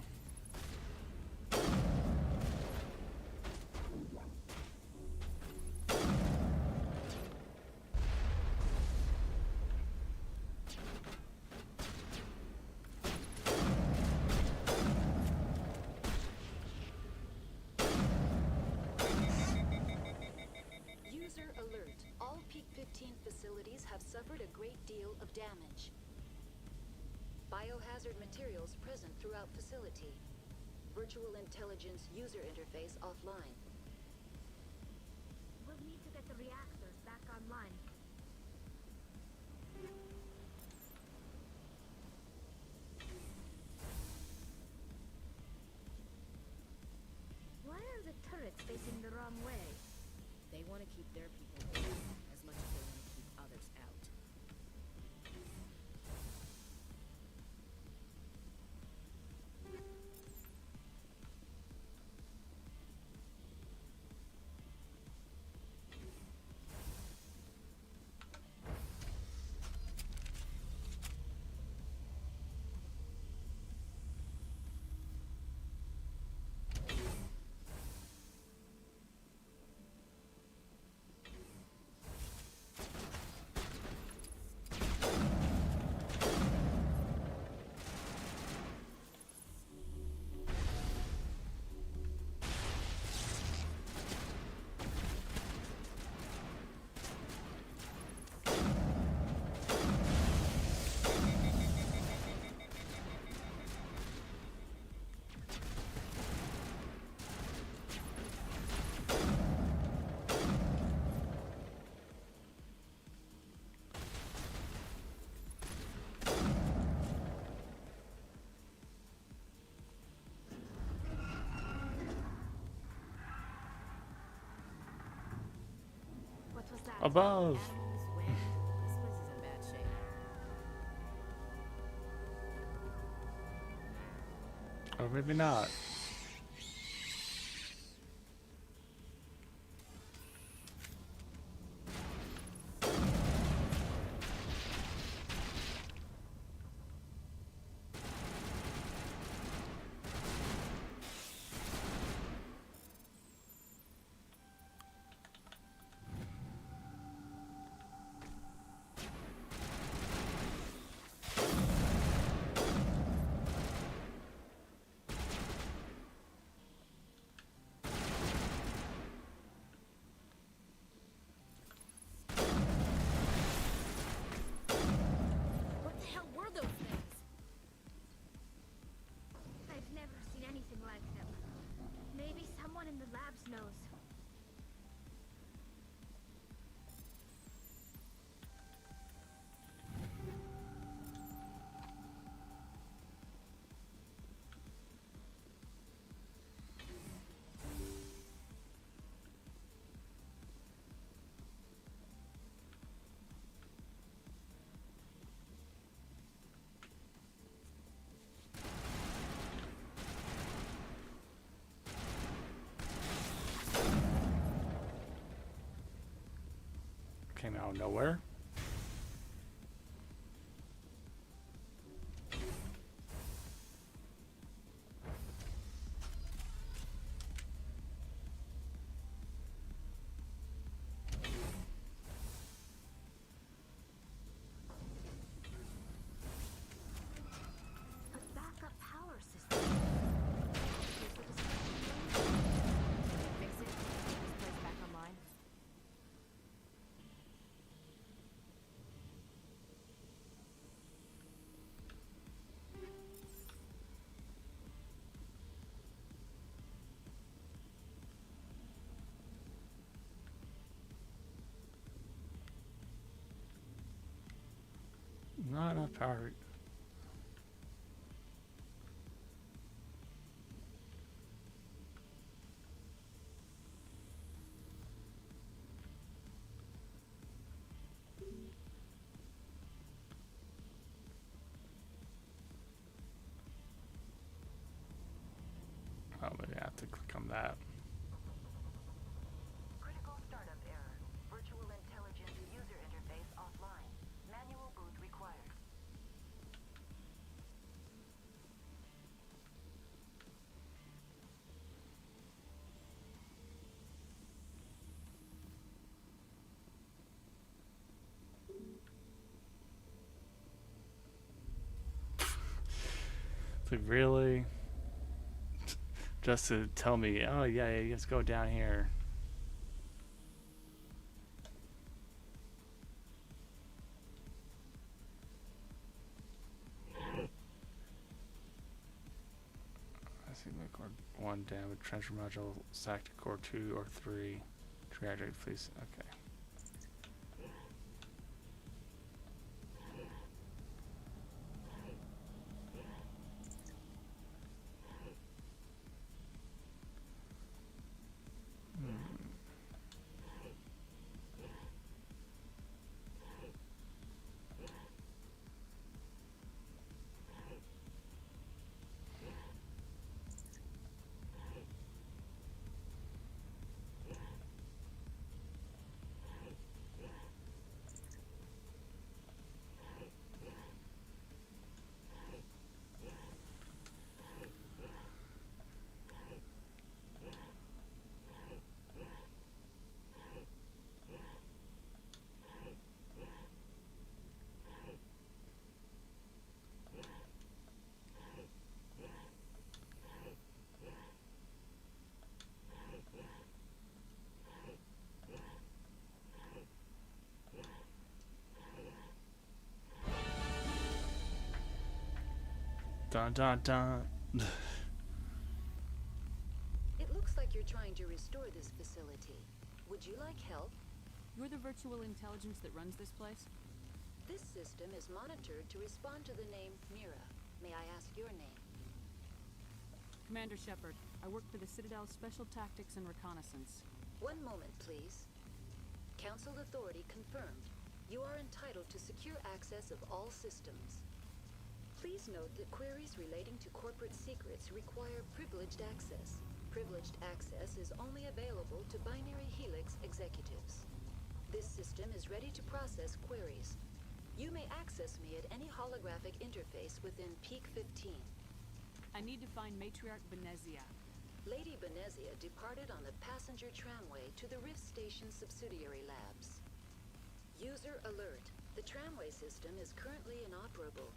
damage. Biohazard materials present throughout facility. Virtual intelligence user interface offline. We'll need to get the reactors back online. Why are the turrets facing the wrong way? They want to keep their people in as much as they want to keep others out. What was that? Above. Animals, wind. This place is in bad shape. Or maybe not. What the hell were those things? I've never seen anything like them. Maybe someone in the labs knows. Came out of nowhere. A backup power system. Fix it. Get this place back online. Not enough power. Oh, maybe I have to click on that. Critical startup error. Virtual intelligence user interface offline. Manual boot required. Like, really? Just to tell me, oh yeah, let's go down here. core 1 damage, transfer module, stack to core 2 or 3. Trajectory, please. Okay. Dun dun dun. It looks like you're trying to restore this facility. Would you like help? You're the virtual intelligence that runs this place? This system is monitored to respond to the name Mira. May I ask your name? Commander Shepard. I work for the Citadel's Special Tactics and Reconnaissance. One moment, please. Council authority confirmed. You are entitled to secure access of all systems. Please note that queries relating to corporate secrets require privileged access. Privileged access is only available to binary Helix executives. This system is ready to process queries. You may access me at any holographic interface within Peak 15. I need to find Matriarch Benezia. Lady Benezia departed on the passenger tramway to the Rift Station subsidiary labs. User alert. The tramway system is currently inoperable.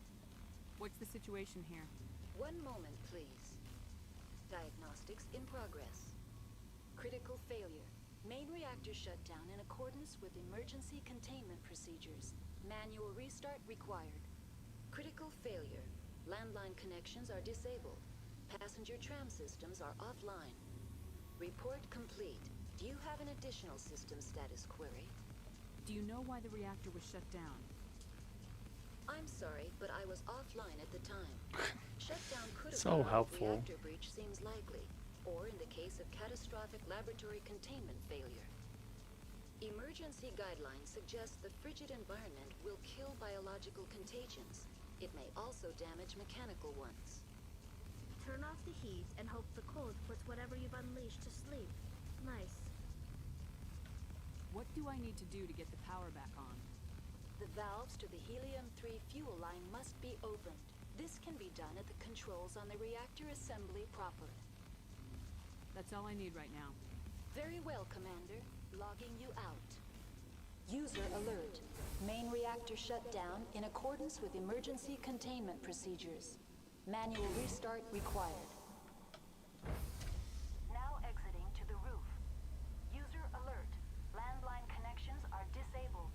What's the situation here? One moment, please. Diagnostics in progress. Critical failure. Main reactor shut down in accordance with emergency containment procedures. Manual restart required. Critical failure. Landline connections are disabled. Passenger tram systems are offline. Report complete. Do you have an additional system status query? Do you know why the reactor was shut down? I'm sorry, but I was offline at the time. Shutdown could have So been helpful. reactor breach seems likely, or in the case of catastrophic laboratory containment failure. Emergency guidelines suggest the frigid environment will kill biological contagions. It may also damage mechanical ones. Turn off the heat and hope the cold puts whatever you've unleashed to sleep. Nice. What do I need to do to get the power back on? The valves to the helium-3 fuel line must be opened. This can be done at the controls on the reactor assembly proper. That's all I need right now. Very well, Commander. Logging you out. User alert. Main reactor shut down in accordance with emergency containment procedures. Manual restart required. Now exiting to the roof. User alert. Landline connections are disabled.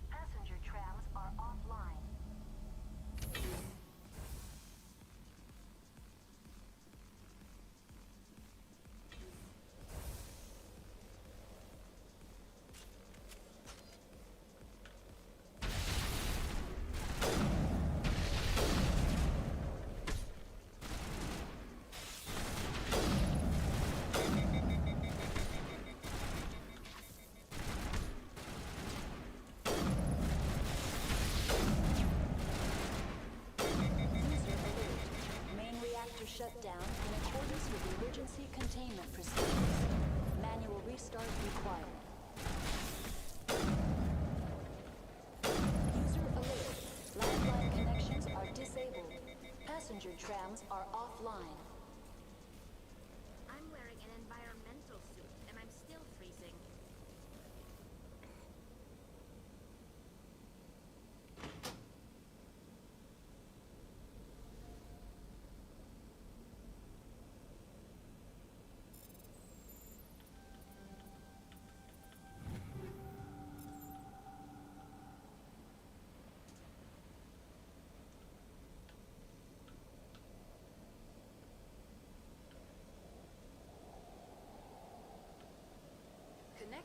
Passenger trams are offline. Shut down in accordance with emergency containment procedures. Manual restart required. User alert. Landline connections are disabled. Passenger trams are offline. I'm wearing an environmental suit, and I'm still freezing.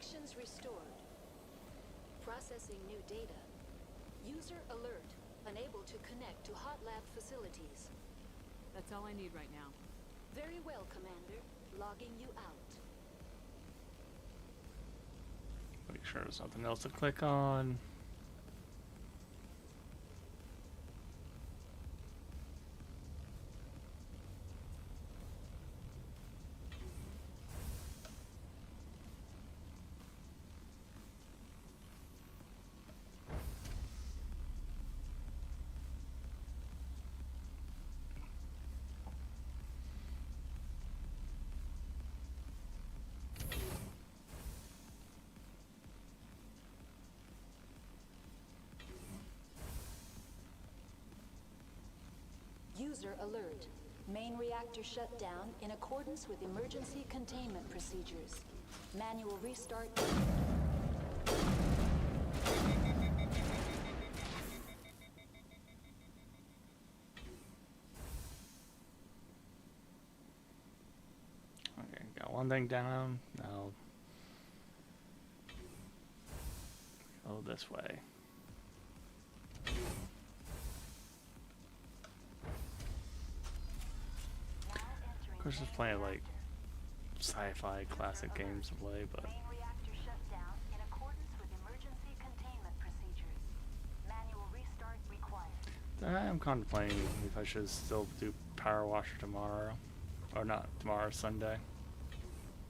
Connections restored. Processing new data. User alert. Unable to connect to hot lab facilities. That's all I need right now. Very well, Commander. Logging you out. Make sure there's nothing else to click on. User alert. Main reactor shut down in accordance with emergency containment procedures. Manual restart. Okay, got one thing down. Now go this way. Of course, there's plenty of like sci-fi classic games to play, but Main reactor shut down in accordance with emergency containment procedures. Manual restart required. I am contemplating if I should still do Power Washer tomorrow, or not tomorrow, Sunday.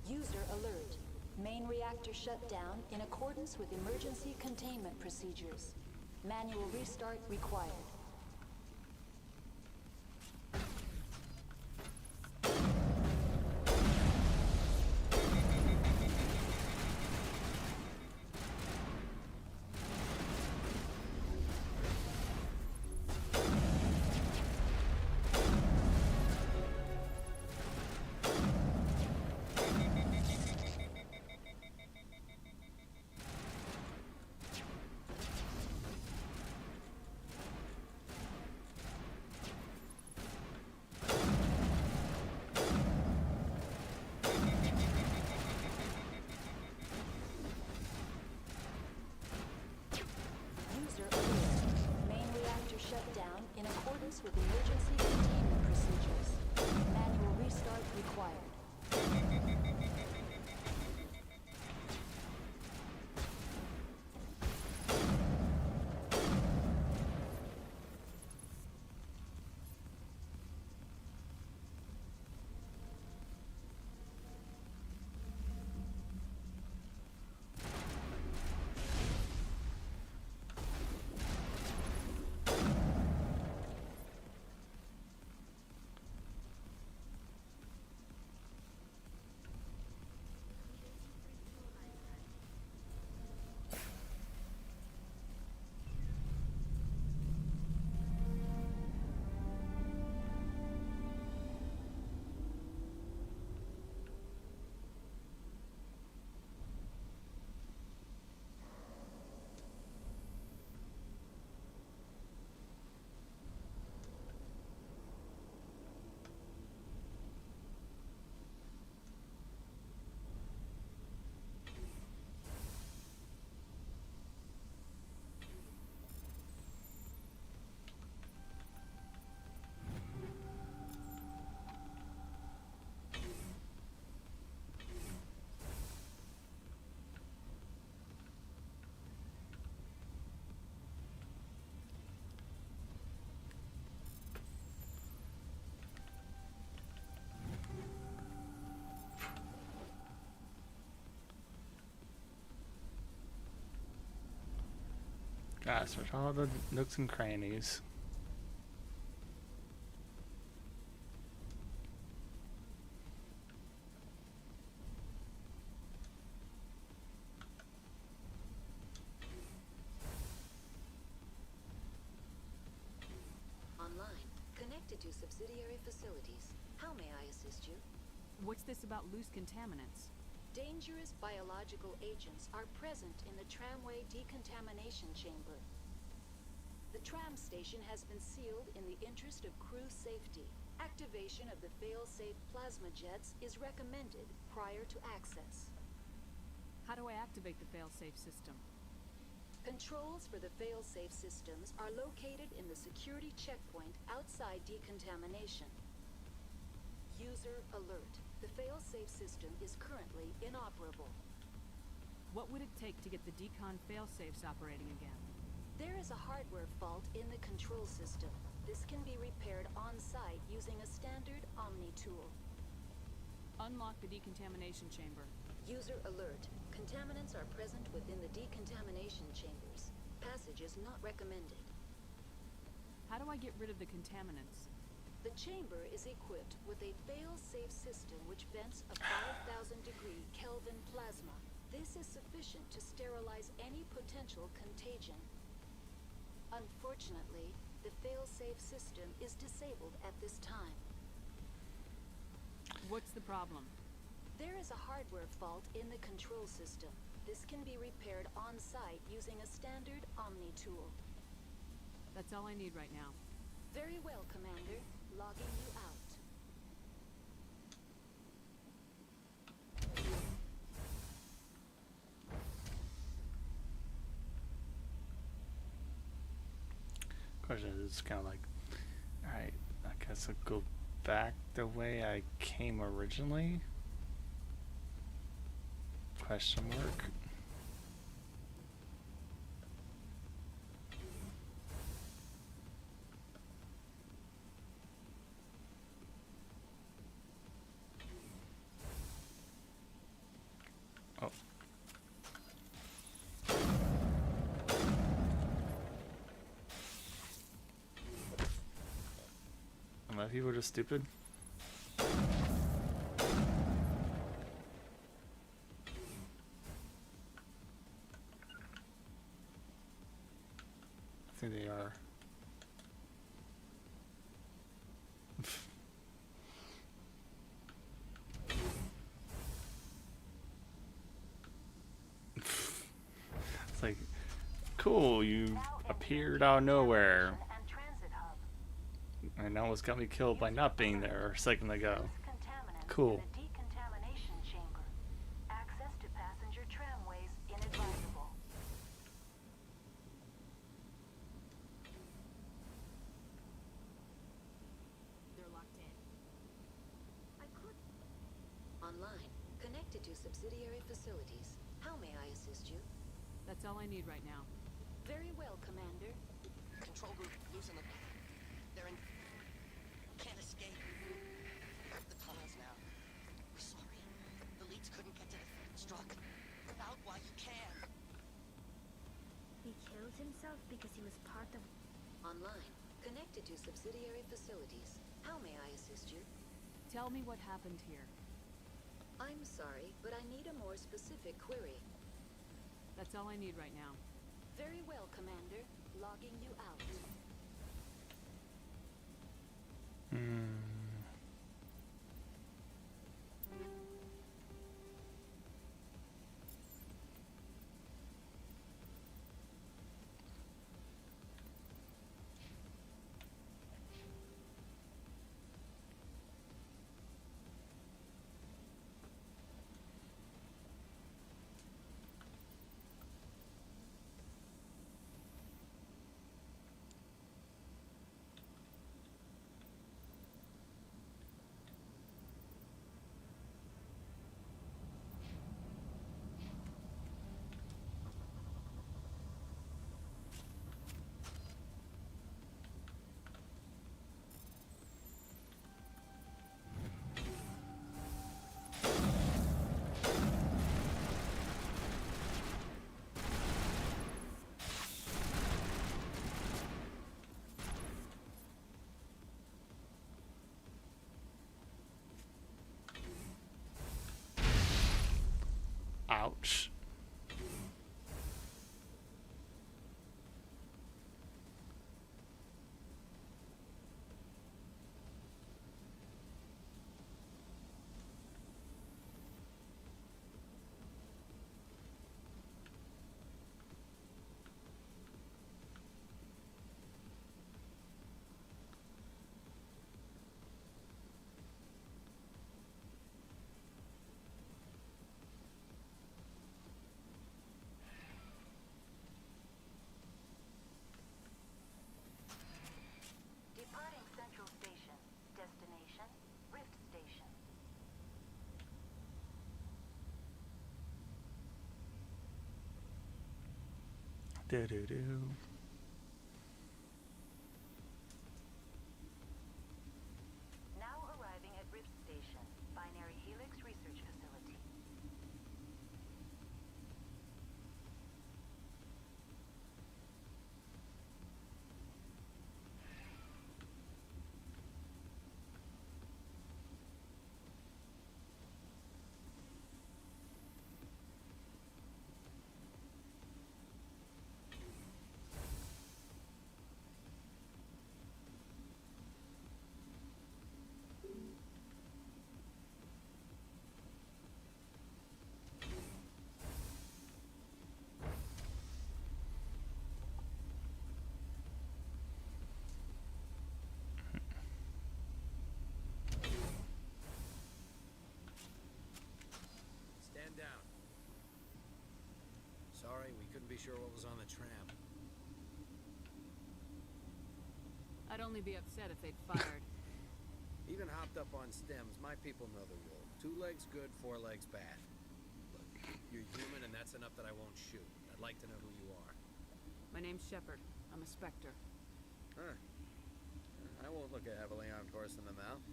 User alert. Main reactor shut down in accordance with emergency containment procedures. Manual restart required. With emergency containment procedures. Manual restart required. Gotta search all the nooks and crannies. Online. Connected to subsidiary facilities. How may I assist you? What's this about loose contaminants? Dangerous biological agents are present in the tramway decontamination chamber. The tram station has been sealed in the interest of crew safety. Activation of the fail-safe plasma jets is recommended prior to access. How do I activate the failsafe system? Controls for the fail-safe systems are located in the security checkpoint outside decontamination. User alert. The fail-safe system is currently inoperable. What would it take to get the decon failsafes operating again? There is a hardware fault in the control system. This can be repaired on-site using a standard Omni tool. Unlock the decontamination chamber. User alert. Contaminants are present within the decontamination chambers. Passage is not recommended. How do I get rid of the contaminants? The chamber is equipped with a fail-safe system which vents a 5,000-degree Kelvin plasma. This is sufficient to sterilize any potential contagion. Unfortunately, the fail-safe system is disabled at this time. What's the problem? There is a hardware fault in the control system. This can be repaired on-site using a standard Omni tool. That's all I need right now. Very well, Commander. Logging you out. Question is kind of like, alright, I guess I'll go back the way I came originally? Question mark. Oh. Am I people just stupid? I think they are. It's like, cool, you appeared out of nowhere. And almost got me killed by not being there a second ago. Cool. Decontamination chamber. Access to passenger tramways inadvisable. They're locked in. I could. Online. Connected to subsidiary facilities. How may I assist you? That's all I need right now. Very well, Commander. Control group, loosen them. They're in... Can't escape. The tunnels now. We're sorry. The leads couldn't get to the struck. Get out while you can. He killed himself because he was part of... Online. Connected to subsidiary facilities. How may I assist you? Tell me what happened here. I'm sorry, but I need a more specific query. That's all I need right now. Very well, Commander. Logging you out. Ouch. Do-do-do. Now arriving at Rift Station, Binary Helix Research Facility. Stand down. Sorry, we couldn't be sure what was on the tram. I'd only be upset if they'd fired. Even hopped up on stems, my people know the rule. 2 legs good, 4 legs bad. Look, you're human and that's enough that I won't shoot. I'd like to know who you are. My name's Shepard. I'm a Spectre. Huh. I won't look a heavily armed horse in the mouth.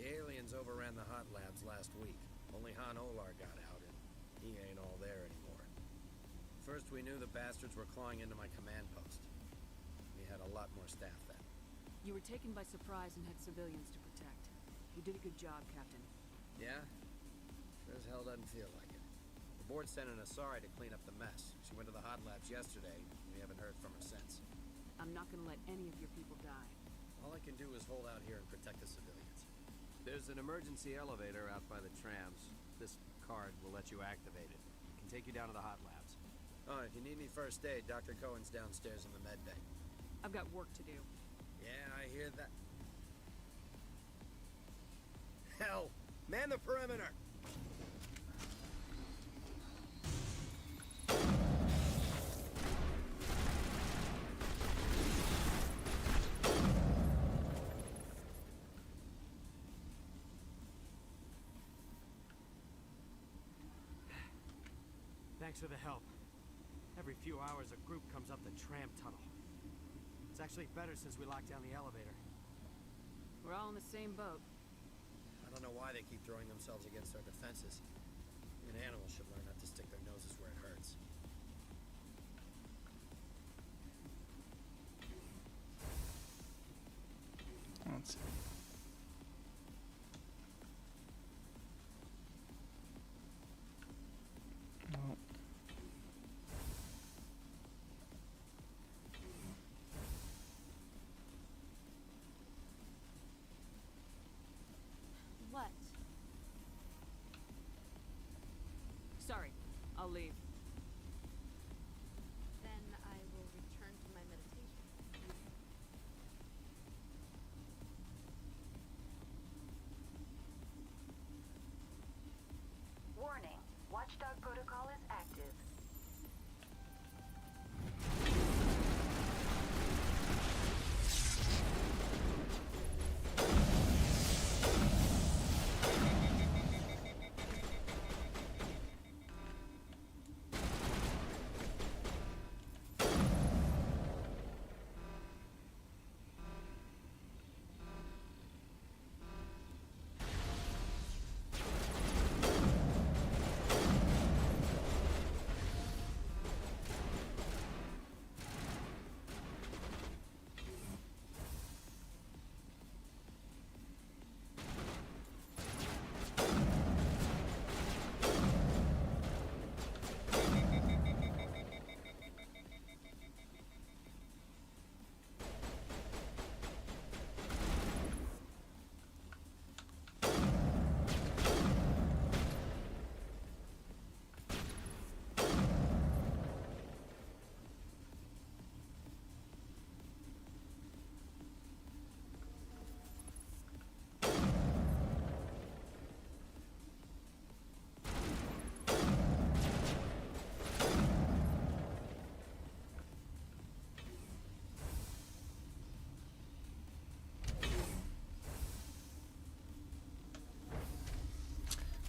The aliens overran the hot labs last week. Only Han Olar got out, and he ain't all there anymore. First, we knew the bastards were clawing into my command post. We had a lot more staff then. You were taken by surprise and had civilians to protect. You did a good job, Captain. Yeah? Sure as hell doesn't feel like it. The board sent an Asari to clean up the mess. She went to the hot labs yesterday. We haven't heard from her since. I'm not gonna let any of your people die. All I can do is hold out here and protect the civilians. There's an emergency elevator out by the trams. This card will let you activate it. It can take you down to the hot labs. Oh, if you need any first aid, Dr. Cohen's downstairs in the med bay. I've got work to do. Yeah, I hear that. Hell! Man the perimeter! Thanks for the help. Every few hours a group comes up the tram tunnel. It's actually better since we locked down the elevator. We're all in the same boat. I don't know why they keep throwing themselves against our defenses. Even animals should learn not to stick their noses where it hurts. Let's see. Oh. What? Sorry, I'll leave. Then I will return to my meditation. Warning. Watchdog protocol is active.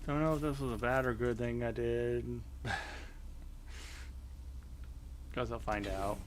Don't know if this was a bad or good thing I did. Guess I'll find out.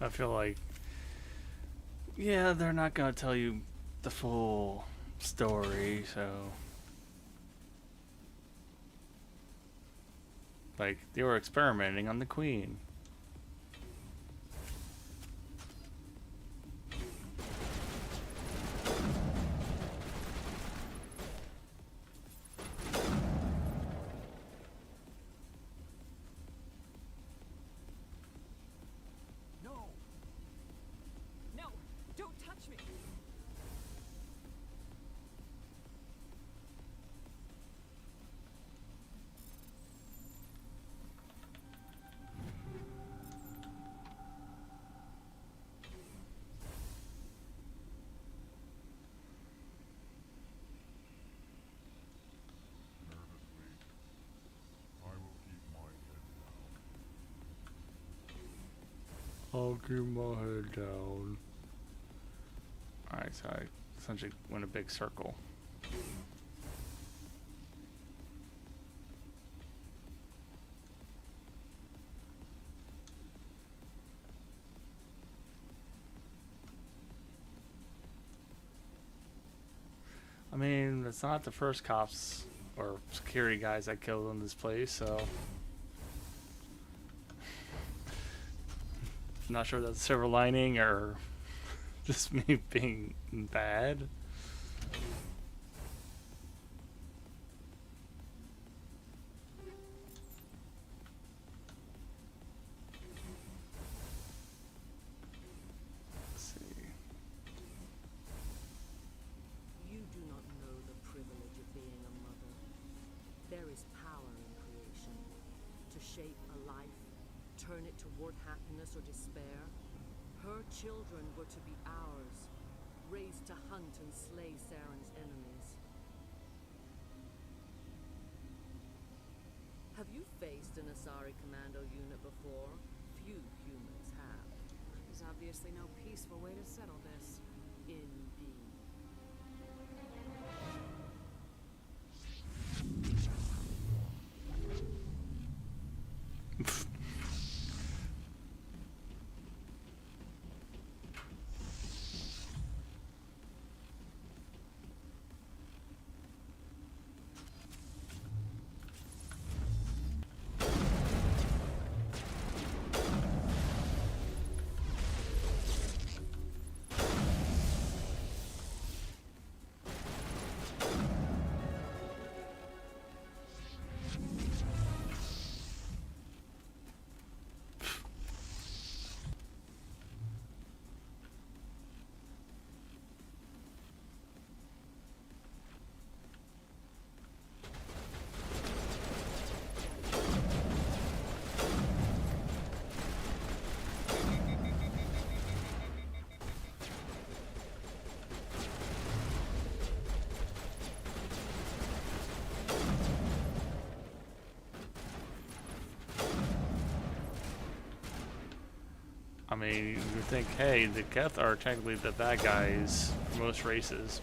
I feel like, yeah, they're not gonna tell you the full story, so like they were experimenting on the Queen. I'll keep my head down. Alright, so I essentially went a big circle. I mean, it's not the first cops or security guys I killed in this place, so I'm not sure that's a silver lining or just me being bad. Let's see. You do not know the privilege of being a mother. There is power in creation to shape a life, turn it toward happiness or despair. Her children were to be ours, raised to hunt and slay Saren's enemies. Have you faced an Asari commando unit before? Few humans have. There's obviously no peaceful way to settle this. Indeed. mean, you think, hey, the Geth are technically the bad guys for most races.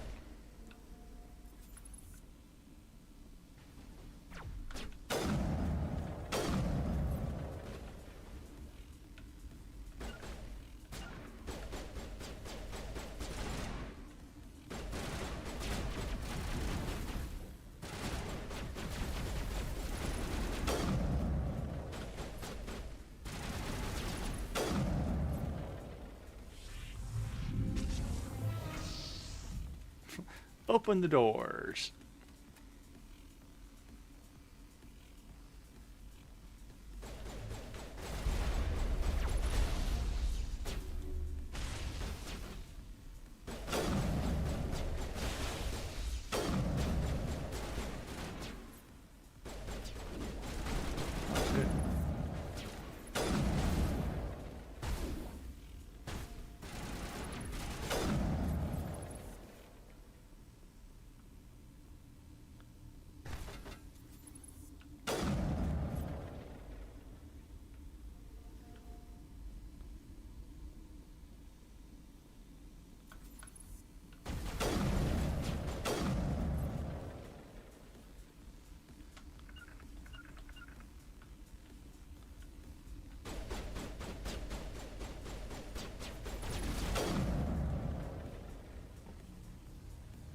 Open the doors.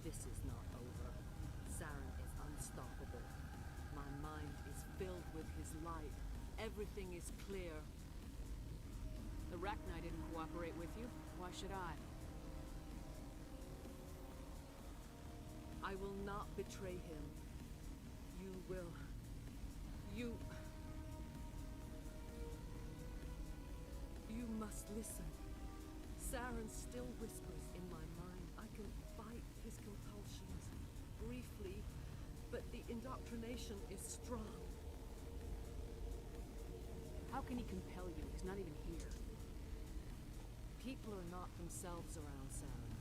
This is not over. Saren is unstoppable. My mind is filled with his light. Everything is clear. The Rachni didn't cooperate with you. Why should I? I will not betray him. You will. You must listen. Saren still whispers in my mind. I can fight his compulsions briefly, but the indoctrination is strong. How can he compel you? He's not even here. People are not themselves around Saren.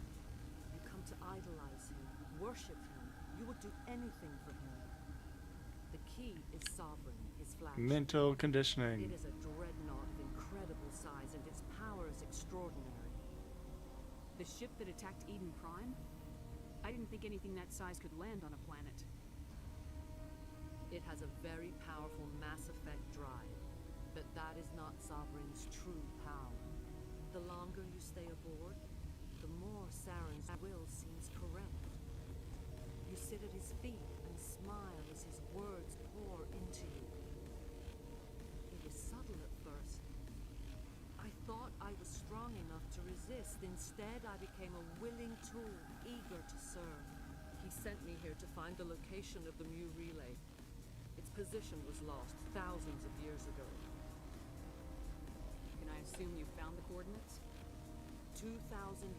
You come to idolize him, worship him. You will do anything for him. The key is Sovereign, his flagship. Mental conditioning. It is a dreadnought of incredible size, and its power is extraordinary. The ship that attacked Eden Prime? I didn't think anything that size could land on a planet. It has a very powerful Mass Effect drive, but that is not Sovereign's true power. The longer you stay aboard, the more Saren's will seems correct. You sit at his feet and smile as his words pour into you. It is subtle at first. I thought I was strong enough to resist. Instead, I became a willing tool, eager to serve. He sent me here to find the location of the Mu relay. Its position was lost thousands of years ago. Can I assume you found the coordinates? 2,000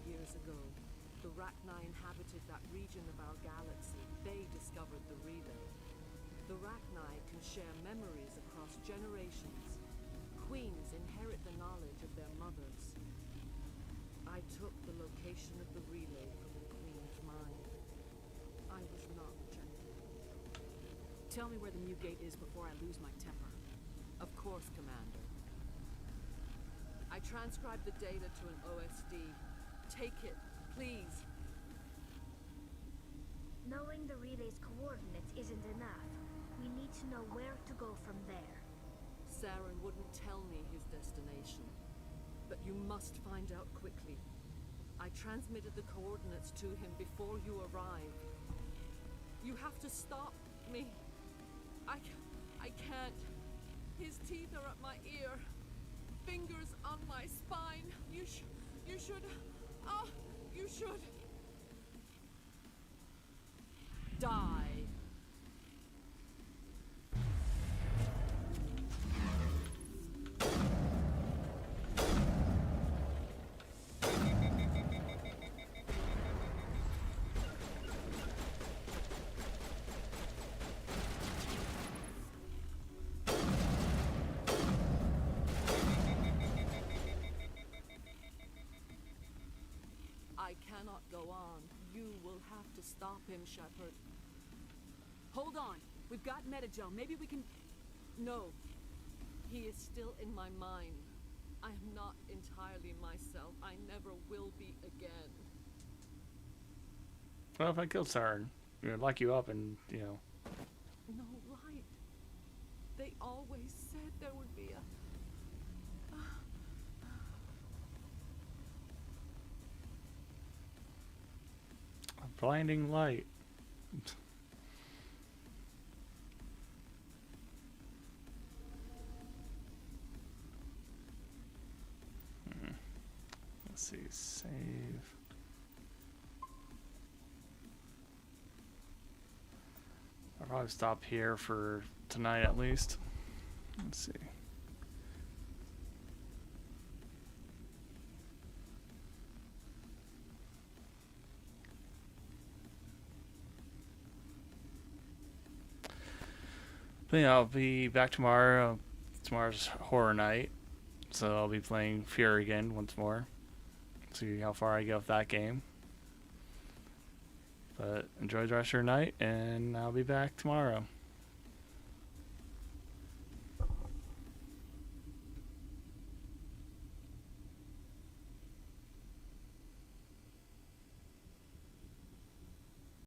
years ago, the Rachni inhabited that region of our galaxy. They discovered the relay. The Rachni can share memories across generations. Queens inherit the knowledge of their mothers. I took the location of the relay from the Queen's mind. I was not gentle. Tell me where the Mu Gate is before I lose my temper. Of course, Commander. I transcribed the data to an OSD. Take it, please. Knowing the relay's coordinates isn't enough. We need to know where to go from there. Saren wouldn't tell me his destination, but you must find out quickly. I transmitted the coordinates to him before you arrived. You have to stop me. I can't. His teeth are at my ear. Fingers on my spine. You should. Oh, you should. Die. I cannot go on. You will have to stop him, Shepard. Hold on. We've got Metagel. Maybe we can... No. He is still in my mind. I am not entirely myself. I never will be again. Well, if I killed Siren, you know, lock you up and, you know. No light. They always said there would be a blinding light. Let's see, save. I'll probably stop here for tonight at least. Let's see. But yeah, I'll be back tomorrow. Tomorrow's horror night, so I'll be playing Fear again once more. See how far I get with that game. But enjoy the rest of your night, and I'll be back tomorrow.